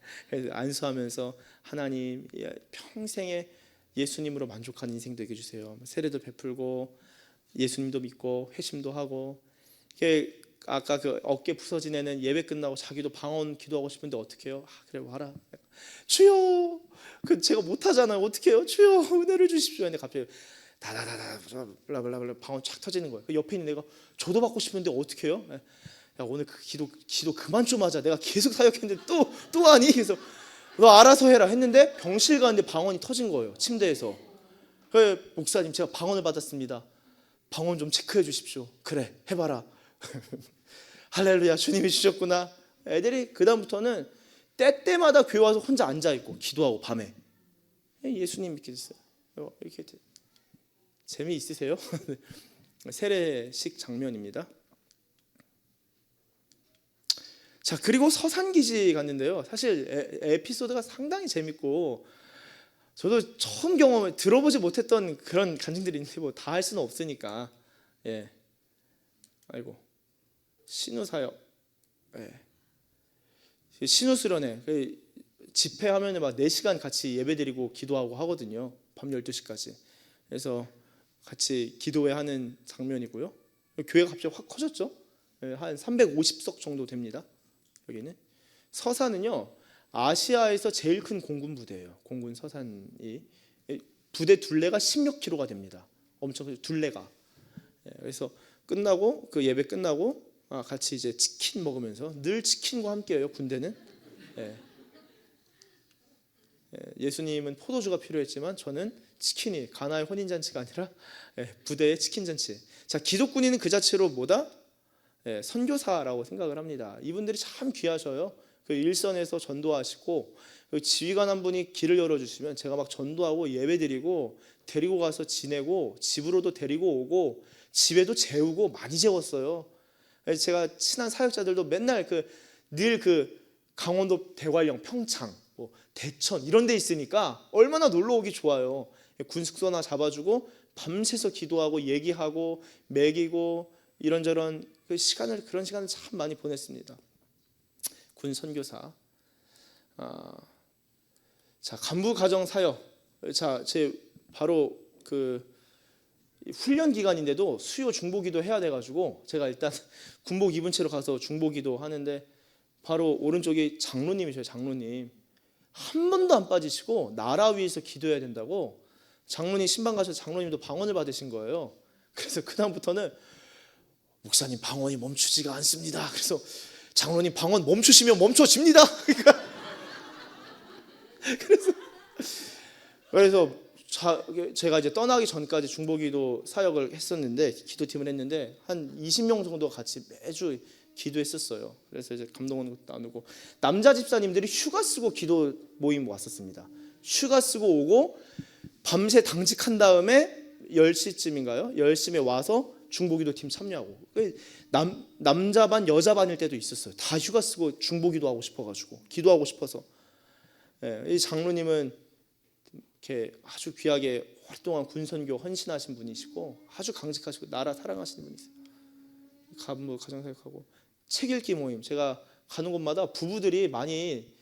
안수하면서 하나님 평생에 예수님으로 만족하는 인생 되게 해주세요. 세례도 베풀고 예수님도 믿고 회심도 하고. 아까 그 어깨 부서진 애는 예배 끝나고 자기도 방언 기도하고 싶은데 어떻게 해요? 그래 와라. 주여, 제가 못하잖아요. 어떻게 해요? 주여 은혜를 주십시오. 근데 갑자기 다다다다 블라블라블라 방언 착 터지는 거예요. 옆에 있는 애가 저도 받고 싶은데 어떻게 해요? 오늘 그 기도 그만 좀 하자. 내가 계속 사역했는데 또 하니? 그래서 너 알아서 해라 했는데 병실 가는데 방언이 터진 거예요. 침대에서. 그래 목사님 제가 방언을 받았습니다. 방언 좀 체크해 주십시오. 그래 해봐라. 할렐루야 주님이 주셨구나. 애들이 그 다음부터는 때때마다 교회 와서 혼자 앉아있고 기도하고 밤에 예수님 믿게 됐어요. 이렇게 재미있으세요? 세례식 장면입니다. 자, 그리고 서산기지 갔는데요. 사실 에피소드가 상당히 재밌고 저도 처음 들어보지 못했던 그런 간증들이 있는데 뭐 다 할 수는 없으니까. 예. 아이고. 신우사역. 예. 신우수련회. 집회하면 막 4시간 같이 예배드리고 기도하고 하거든요. 밤 12시까지. 그래서 같이 기도회 하는 장면이고요. 교회가 갑자기 확 커졌죠. 예, 한 350석 정도 됩니다. 여기는. 서산은요. 아시아에서 제일 큰 공군 부대예요. 공군 서산이 부대 둘레가 10몇 킬로가 됩니다. 엄청 둘레가. 그래서 끝나고 그 예배 끝나고 같이 이제 치킨 먹으면서 늘 치킨과 함께해요. 군대는. 예수님은 포도주가 필요했지만 저는 치킨이 가나의 혼인 잔치가 아니라 부대의 치킨 잔치. 자, 기독군인은 그 자체로 뭐다? 선교사라고 생각을 합니다. 이분들이 참 귀하셔요. 그 일선에서 전도하시고 그 지휘관 한 분이 길을 열어주시면 제가 막 전도하고 예배드리고 데리고 가서 지내고 집으로도 데리고 오고 집에도 재우고 많이 재웠어요. 제가 친한 사역자들도 맨날 늘 강원도 대관령, 평창, 뭐 대천 이런 데 있으니까 얼마나 놀러 오기 좋아요. 군숙소나 잡아주고 밤새서 기도하고 얘기하고 먹이고 이런저런 그런 시간을 참 많이 보냈습니다. 군 선교사. 자, 간부 가정 사역. 자, 제 바로 훈련 기간인데도 수요 중보기도 해야 돼가지고 제가 일단 군복 입은 채로 가서 중보기도 하는데 바로 오른쪽이 장로님이셔요. 장로님 한 번도 안 빠지시고 나라 위해서 기도해야 된다고 장로님 신방 가셔서 장로님도 방언을 받으신 거예요. 그래서 그 다음부터는 목사님 방언이 멈추지가 않습니다. 그래서 장로님 방언 멈추시면 멈춰집니다. 그래서 제가 이제 떠나기 전까지 중보기도 사역을 했었는데 기도팀을 했는데 한 20명 정도 같이 매주 기도했었어요. 그래서 이제 감동을 나누고 남자 집사님들이 휴가 쓰고 기도 모임 왔었습니다. 휴가 쓰고 오고 밤새 당직한 다음에 10시쯤인가요? 10시쯤에 와서 중보기도 팀 참여하고 남자 반 여자 반일 때도 있었어요. 다 휴가 쓰고 중보기도 하고 싶어가지고 기도하고 싶어서. 이 장로님은 이렇게 아주 귀하게 오랫동안 군선교 헌신하신 분이시고 아주 강직하시고 나라 사랑하시는 분이세요. 간부 가정사역하고 책 읽기 모임. 제가 가는 곳마다 부부들이 많이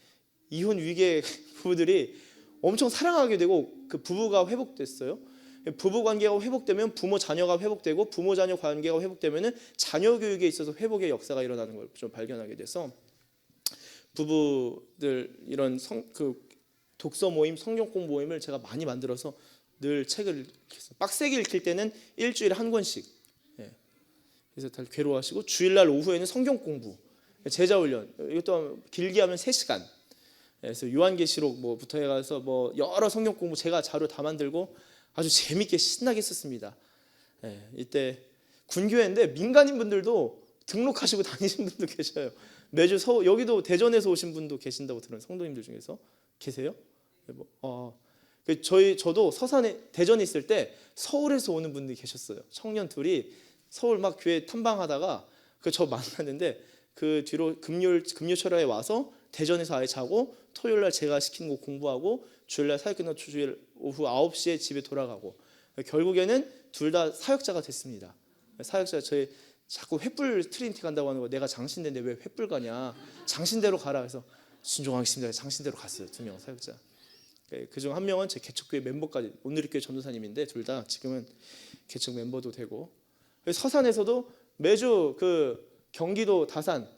이혼 위기의 부부들이 엄청 사랑하게 되고 그 부부가 회복됐어요. 부부 관계가 회복되면 부모 자녀가 회복되고 부모 자녀 관계가 회복되면은 자녀 교육에 있어서 회복의 역사가 일어나는 걸 좀 발견하게 돼서 부부들 이런 독서 모임, 성경 공부 모임을 제가 많이 만들어서 늘 책을 읽겠어요. 빡세게 읽힐 때는 일주일에 한 권씩. 그래서 다 괴로워하시고 주일날 오후에는 성경 공부, 제자 훈련. 이것도 길게 하면 3시간. 그래서 요한계시록 뭐부터 해가서 뭐 여러 성경 공부 제가 자료 다 만들고 아주 재밌게 신나게 했었습니다. 이때 군교회인데 민간인 분들도 등록하시고 다니신 분도 계셔요. 매주 여기도 대전에서 오신 분도 계신다고 들은 성도님들 중에서 계세요? 저도 대전에 있을 때 서울에서 오는 분들이 계셨어요. 청년 둘이 서울 막 교회 탐방하다가 저 만났는데 그 뒤로 금요철에 와서 대전에서 아예 자고 토요일날 제가 시키는 거 공부하고 주일날 사역 끝나고 주일 오후 9시에 집에 돌아가고 결국에는 둘 다 사역자가 됐습니다. 사역자 저희 자꾸 횃불 트리니티 간다고 하는 거 내가 장신대인데 왜 횃불 가냐 장신대로 가라 그래서 순종하겠습니다. 장신대로 갔어요. 2명 사역자. 그중 한 명은 제 개척교회 멤버까지 온누리교회 전도사님인데 둘 다 지금은 개척 멤버도 되고 서산에서도 매주 경기도 다산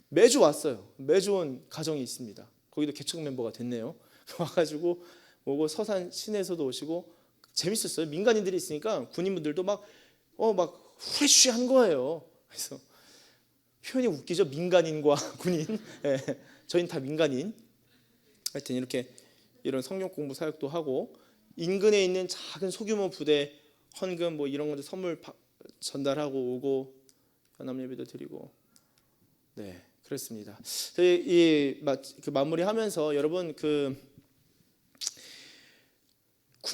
매주 왔어요. 매주 온 가정이 있습니다. 거기도 개척 멤버가 됐네요. 와가지고 오고 서산 시내에서도 오시고 재밌었어요. 민간인들이 있으니까 군인분들도 막 후레쉬한 거예요. 그래서 표현이 웃기죠. 민간인과 군인. 저희는 다 민간인. 하여튼 이런 성경 공부 사역도 하고 인근에 있는 작은 소규모 부대 헌금 뭐 이런 것들 선물 전달하고 오고 연합 예배도 드리고 그렇습니다. 저희 마무리하면서 여러분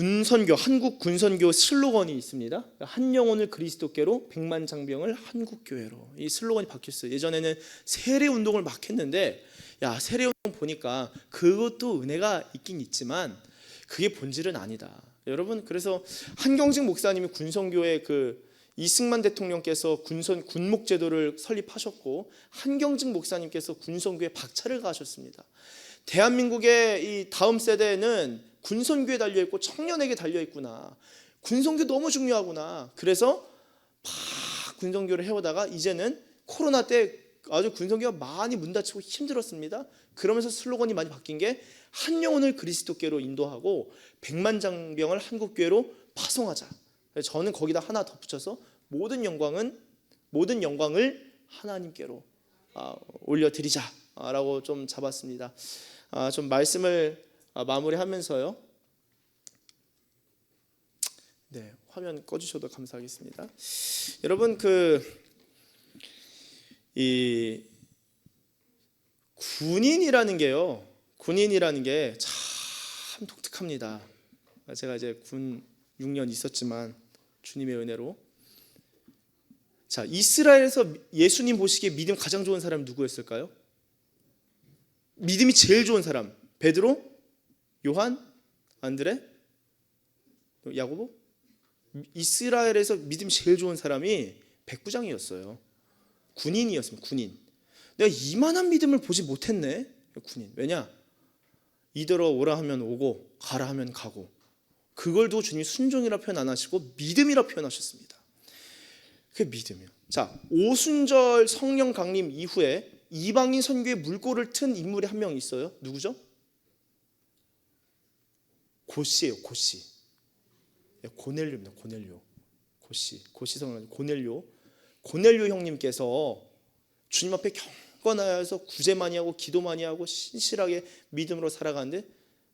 군선교, 한국 군선교 슬로건이 있습니다. 한 영혼을 그리스도께로, 백만 장병을 한국교회로. 이 슬로건이 바뀌었어요. 예전에는 세례 운동을 막 했는데, 야, 세례 운동 보니까 그것도 은혜가 있긴 있지만 그게 본질은 아니다. 여러분, 그래서 한경직 목사님이 군선교회 이승만 대통령께서 군목제도를 설립하셨고, 한경직 목사님께서 군선교회 박차를 가하셨습니다. 대한민국의 이 다음 세대는 군선교에 달려있고 청년에게 달려있구나, 군선교 너무 중요하구나. 그래서 막 군선교를 해오다가 이제는 코로나 때 아주 군선교가 많이 문 닫히고 힘들었습니다. 그러면서 슬로건이 많이 바뀐 게 한 영혼을 그리스도께로 인도하고 백만 장병을 한국교회로 파송하자. 저는 거기다 하나 덧붙여서 모든 영광을 하나님께로 올려드리자라고 좀 잡았습니다. 좀 말씀을 마무리하면서요. 네, 화면 꺼주셔도 감사하겠습니다. 여러분, 이 군인이라는 게 참 독특합니다. 제가 이제 군 6년 있었지만 주님의 은혜로, 자, 이스라엘에서 예수님 보시기에 믿음 가장 좋은 사람이 누구였을까요? 믿음이 제일 좋은 사람, 베드로, 요한, 안드레, 야고보? 이스라엘에서 믿음이 제일 좋은 사람이 백부장이었어요. 군인이었습니다. 군인. 내가 이만한 믿음을 보지 못했네. 군인. 왜냐? 이더러 오라 하면 오고 가라 하면 가고, 그걸 두고 주님이 순종이라 표현 안 하시고 믿음이라 표현하셨습니다. 그게 믿음이에요. 자, 오순절 성령 강림 이후에 이방인 선교에 물꼬를 튼 인물이 한 명 있어요. 누구죠? 고씨예요. 고씨. 고넬료입니다. 고넬료. 고씨 성령 고넬료. 고넬료 형님께서 주님 앞에 경건하여서 구제 많이 하고 기도 많이 하고 신실하게 믿음으로 살아가는데,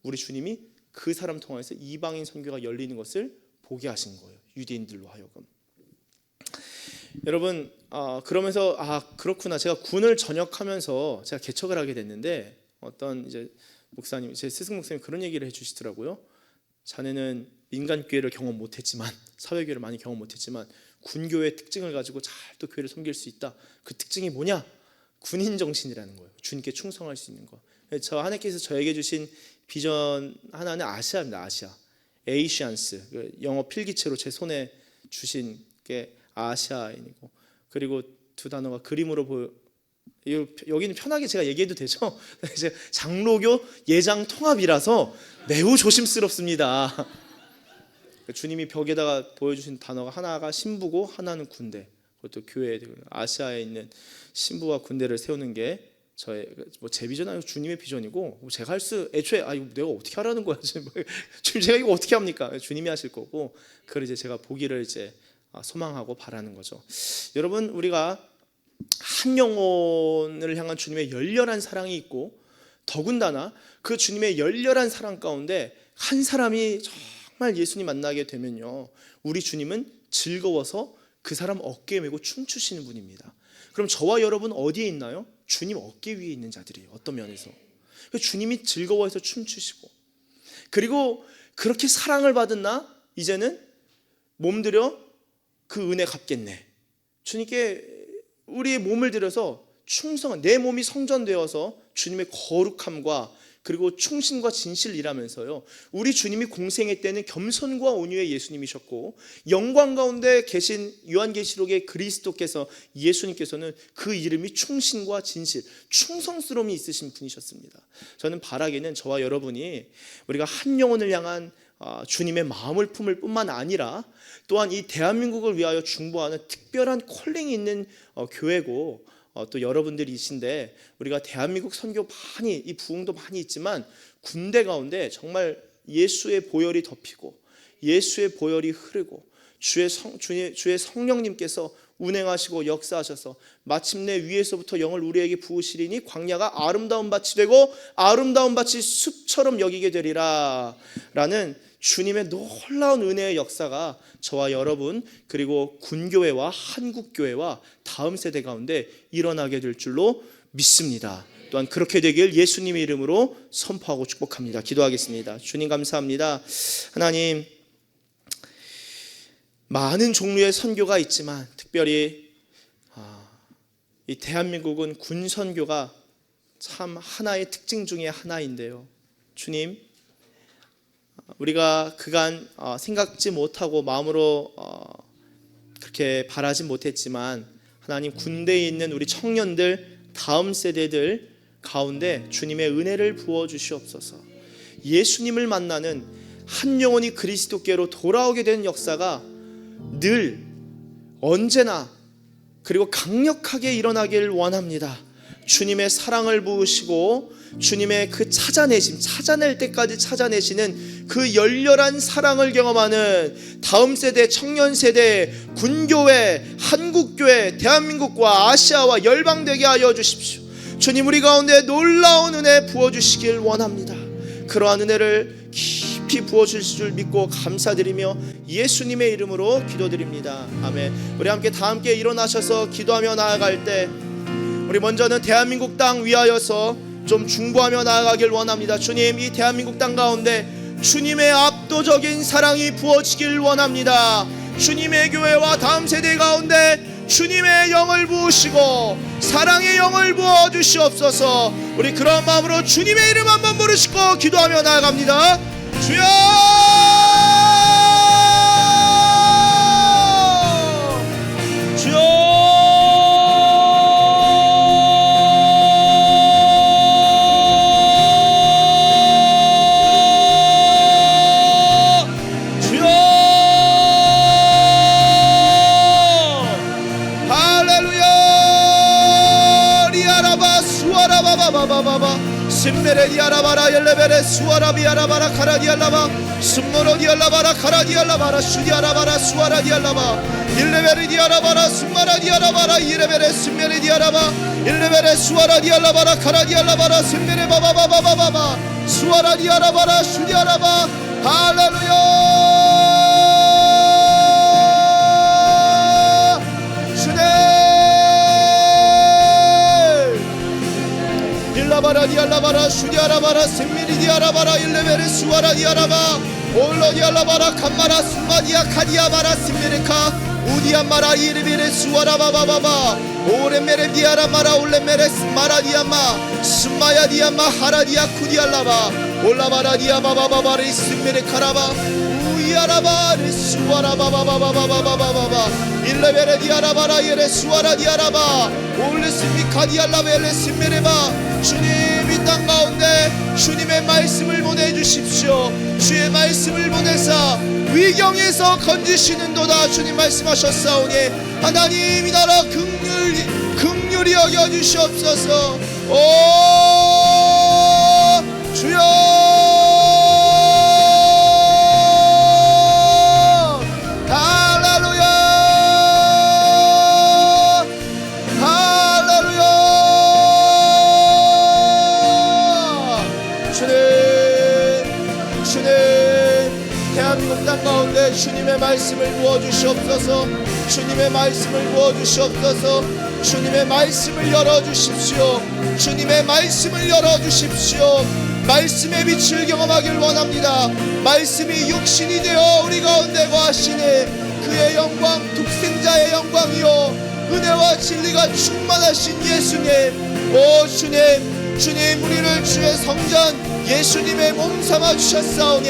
우리 주님이 그 사람 통해서 이방인 선교가 열리는 것을 보게 하신 거예요. 유대인들로 하여금. 여러분, 그러면서 그렇구나, 제가 군을 전역하면서 제가 개척을 하게 됐는데, 어떤 이제 목사님, 제 스승 목사님 그런 얘기를 해주시더라고요. 자네는 민간교회를 경험 못했지만, 사회교회를 많이 경험 못했지만 군교회의 특징을 가지고 잘 또 교회를 섬길 수 있다. 그 특징이 뭐냐? 군인 정신이라는 거예요. 주님께 충성할 수 있는 거. 저 하나님께서 저에게 주신 비전 하나는 아시아입니다. 아시아. 에이시안스. 영어 필기체로 제 손에 주신 게 아시아인이고, 그리고 두 단어가 그림으로 보여. 여기는 편하게 제가 얘기해도 되죠? 장로교 예장 통합이라서 매우 조심스럽습니다. 주님이 벽에다가 보여주신 단어가 하나가 신부고 하나는 군대. 그것도 교회, 아시아에 있는 신부와 군대를 세우는 게 저의 제 비전 아니고 주님의 비전이고, 제가 애초에 이거 내가 어떻게 하라는 거야? 주님, 제가 이거 어떻게 합니까? 주님이 하실 거고, 그걸 이제 제가 보기를 이제 소망하고 바라는 거죠. 여러분, 우리가 한 영혼을 향한 주님의 열렬한 사랑이 있고, 더군다나 그 주님의 열렬한 사랑 가운데 한 사람이 정말 예수님 만나게 되면요, 우리 주님은 즐거워서 그 사람 어깨에 메고 춤추시는 분입니다. 그럼 저와 여러분 어디에 있나요? 주님 어깨 위에 있는 자들이에요. 어떤 면에서 주님이 즐거워해서 춤추시고, 그리고 그렇게 사랑을 받은 나 이제는 몸들여 그 은혜 갚겠네. 주님께 우리의 몸을 들여서 충성한, 내 몸이 성전되어서 주님의 거룩함과 그리고 충신과 진실을 일하면서요, 우리 주님이 공생애 때는 겸손과 온유의 예수님이셨고, 영광 가운데 계신 요한계시록의 그리스도께서, 예수님께서는 그 이름이 충신과 진실, 충성스러움이 있으신 분이셨습니다. 저는 바라기는 저와 여러분이 우리가 한 영혼을 향한 주님의 마음을 품을 뿐만 아니라, 또한 이 대한민국을 위하여 중보하는 특별한 콜링이 있는 교회고, 또 여러분들이신데, 우리가 대한민국 선교 많이, 이 부흥도 많이 있지만 군대 가운데 정말 예수의 보혈이 덮이고 예수의 보혈이 흐르고 주의 성령님께서 운행하시고 역사하셔서 마침내 위에서부터 영을 우리에게 부으시리니 광야가 아름다운 밭이 되고 아름다운 밭이 숲처럼 여기게 되리라 라는 주님의 놀라운 은혜의 역사가 저와 여러분, 그리고 군교회와 한국교회와 다음 세대 가운데 일어나게 될 줄로 믿습니다. 또한 그렇게 되길 예수님의 이름으로 선포하고 축복합니다. 기도하겠습니다. 주님 감사합니다. 하나님, 많은 종류의 선교가 있지만 특별히 이 대한민국은 군 선교가 참 하나의 특징 중에 하나인데요. 주님, 우리가 그간 생각지 못하고 마음으로 그렇게 바라지 못했지만 하나님, 군대에 있는 우리 청년들, 다음 세대들 가운데 주님의 은혜를 부어주시옵소서. 예수님을 만나는 한 영혼이 그리스도께로 돌아오게 되는 역사가 늘 언제나 그리고 강력하게 일어나길 원합니다. 주님의 사랑을 부으시고 주님의 그 찾아낼 때까지 찾아내시는 그 열렬한 사랑을 경험하는 다음 세대, 청년 세대, 군교회, 한국교회, 대한민국과 아시아와 열방되게 하여 주십시오. 주님, 우리 가운데 놀라운 은혜 부어주시길 원합니다. 그러한 은혜를 깊이 부어주실 줄 믿고 감사드리며 예수님의 이름으로 기도드립니다. 아멘. 우리 함께 다 함께 일어나셔서 기도하며 나아갈 때 우리 먼저는 대한민국 땅 위하여서 좀 중보하며 나아가길 원합니다. 주님, 이 대한민국 땅 가운데 주님의 압도적인 사랑이 부어지길 원합니다. 주님의 교회와 다음 세대 가운데 주님의 영을 부으시고 사랑의 영을 부어주시옵소서. 우리 그런 마음으로 주님의 이름 한번 부르시고 기도하며 나아갑니다. 주여, 주여, 심메레디아라바라 엘레베레 수아라비아라바라 카라디알라바 숨모로디알라바라 카라디알라바라 슈디아라바라 수아라디알라바 일레베리디아라바라 숨마라디아라바라 이레베레 심메레디아라바 일레베레 수아라디알라바라 카라디알라바라 심메레바바바바바바 수아라디아라바라 슈디아라바 할렐루야. 라바라디알라바라 슈디아라바라 셈미리디아라바라 일레베레 수아라디아라바 올로디알라바라 칸마라 숨마디아 카디아바라 심메레카 우디아마라 이르비레 수아라바바바바 오레메레디아라마라 올레메레 스마라디아마 스마야디아마 하라디아 쿠디알라바 올라바라디아바바바바레 심메레카라바 우이아라바레 수아라바바바바바바바바 일레베레디아라바라 예레 수아라디아라바 올레스미카디알라베레 심메레바. 주님, 이 땅 가운데 주님의 말씀을 보내주십시오. 주의 말씀을 보내사 위경에서 건지시는도다. 주님 말씀하셨사오니 하나님, 이 나라 긍휼히 여겨주시옵소서. 오 주여, 가운데 주님의 말씀을 부어주시옵소서. 주님의 말씀을 부어주시옵소서. 주님의 말씀을 열어주십시오. 주님의 말씀을 열어주십시오. 말씀의 빛을 경험하길 원합니다. 말씀이 육신이 되어 우리 가운데 거하시니 그의 영광, 독생자의 영광이요 은혜와 진리가 충만하신 예수님. 오 주님, 주님, 우리를 주의 성전 예수님의 몸 삼아 주셨사오니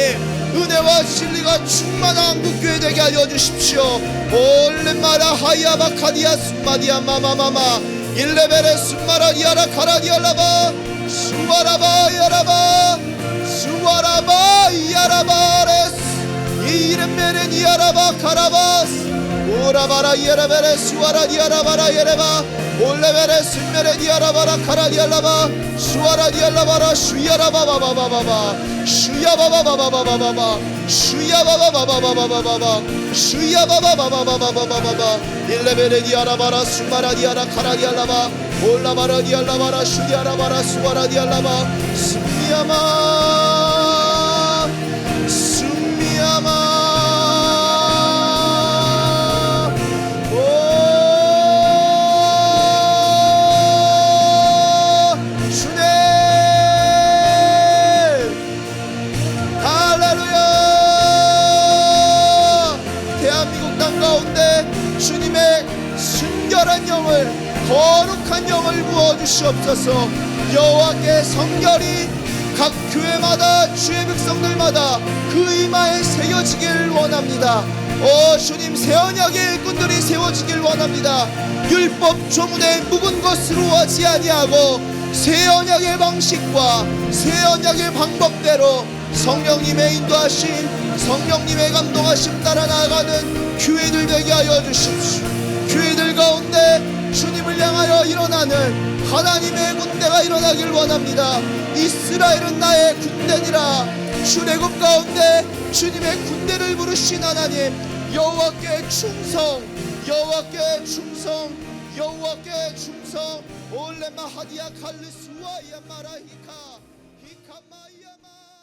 은혜와 진리가 충만한 한국교회 되게 하여 주십시오. 올레마라 하야바 카디아 숨마디아 마마마마 일레베레 숨마라디아라 카라디알라바 수와라바 야라바 수와라바 야라바레스 이름메레니아라바 카라바스 오라바라 예레베레 수와라디아라바라 예레바 올레베레 숨메레디아라바라 카라디알라바 수와라디알라바라 슈야라바바바바바바 슈야바바바바바바바 슈야바바바바바바바 슈야바바바바바바바바 일레베레디아라바라 수마라디아라 카라디알라바 올라바라디알라바라 슈디아라바라 수와라디알라바 숨미야마 숨미야마 주님 거룩한 영을 부어주시옵소서. 여호와께 성결이 각 교회마다 주의 백성들마다 그 이마에 새겨지길 원합니다. 주님, 새 언약의 일꾼들이 세워지길 원합니다. 율법 조문에 묵은 것으로 하지 아니하고 새 언약의 방식과 새 언약의 방법대로 성령님의 인도하심, 성령님의 감동하심 따라 나아가는 교회들 되게 하여 주십시오. 교회들 가운데 주님을 향하여 일어나는 하나님의 군대가 일어나길 원합니다. 이스라엘은 나의 군대니라. 출애굽 가운데 주님의 군대를 부르신 하나님, 여호와께 충성, 여호와께 충성, 여호와께 충성. 올레마 하디야 칼리스와 야마라 히카 히카마야마.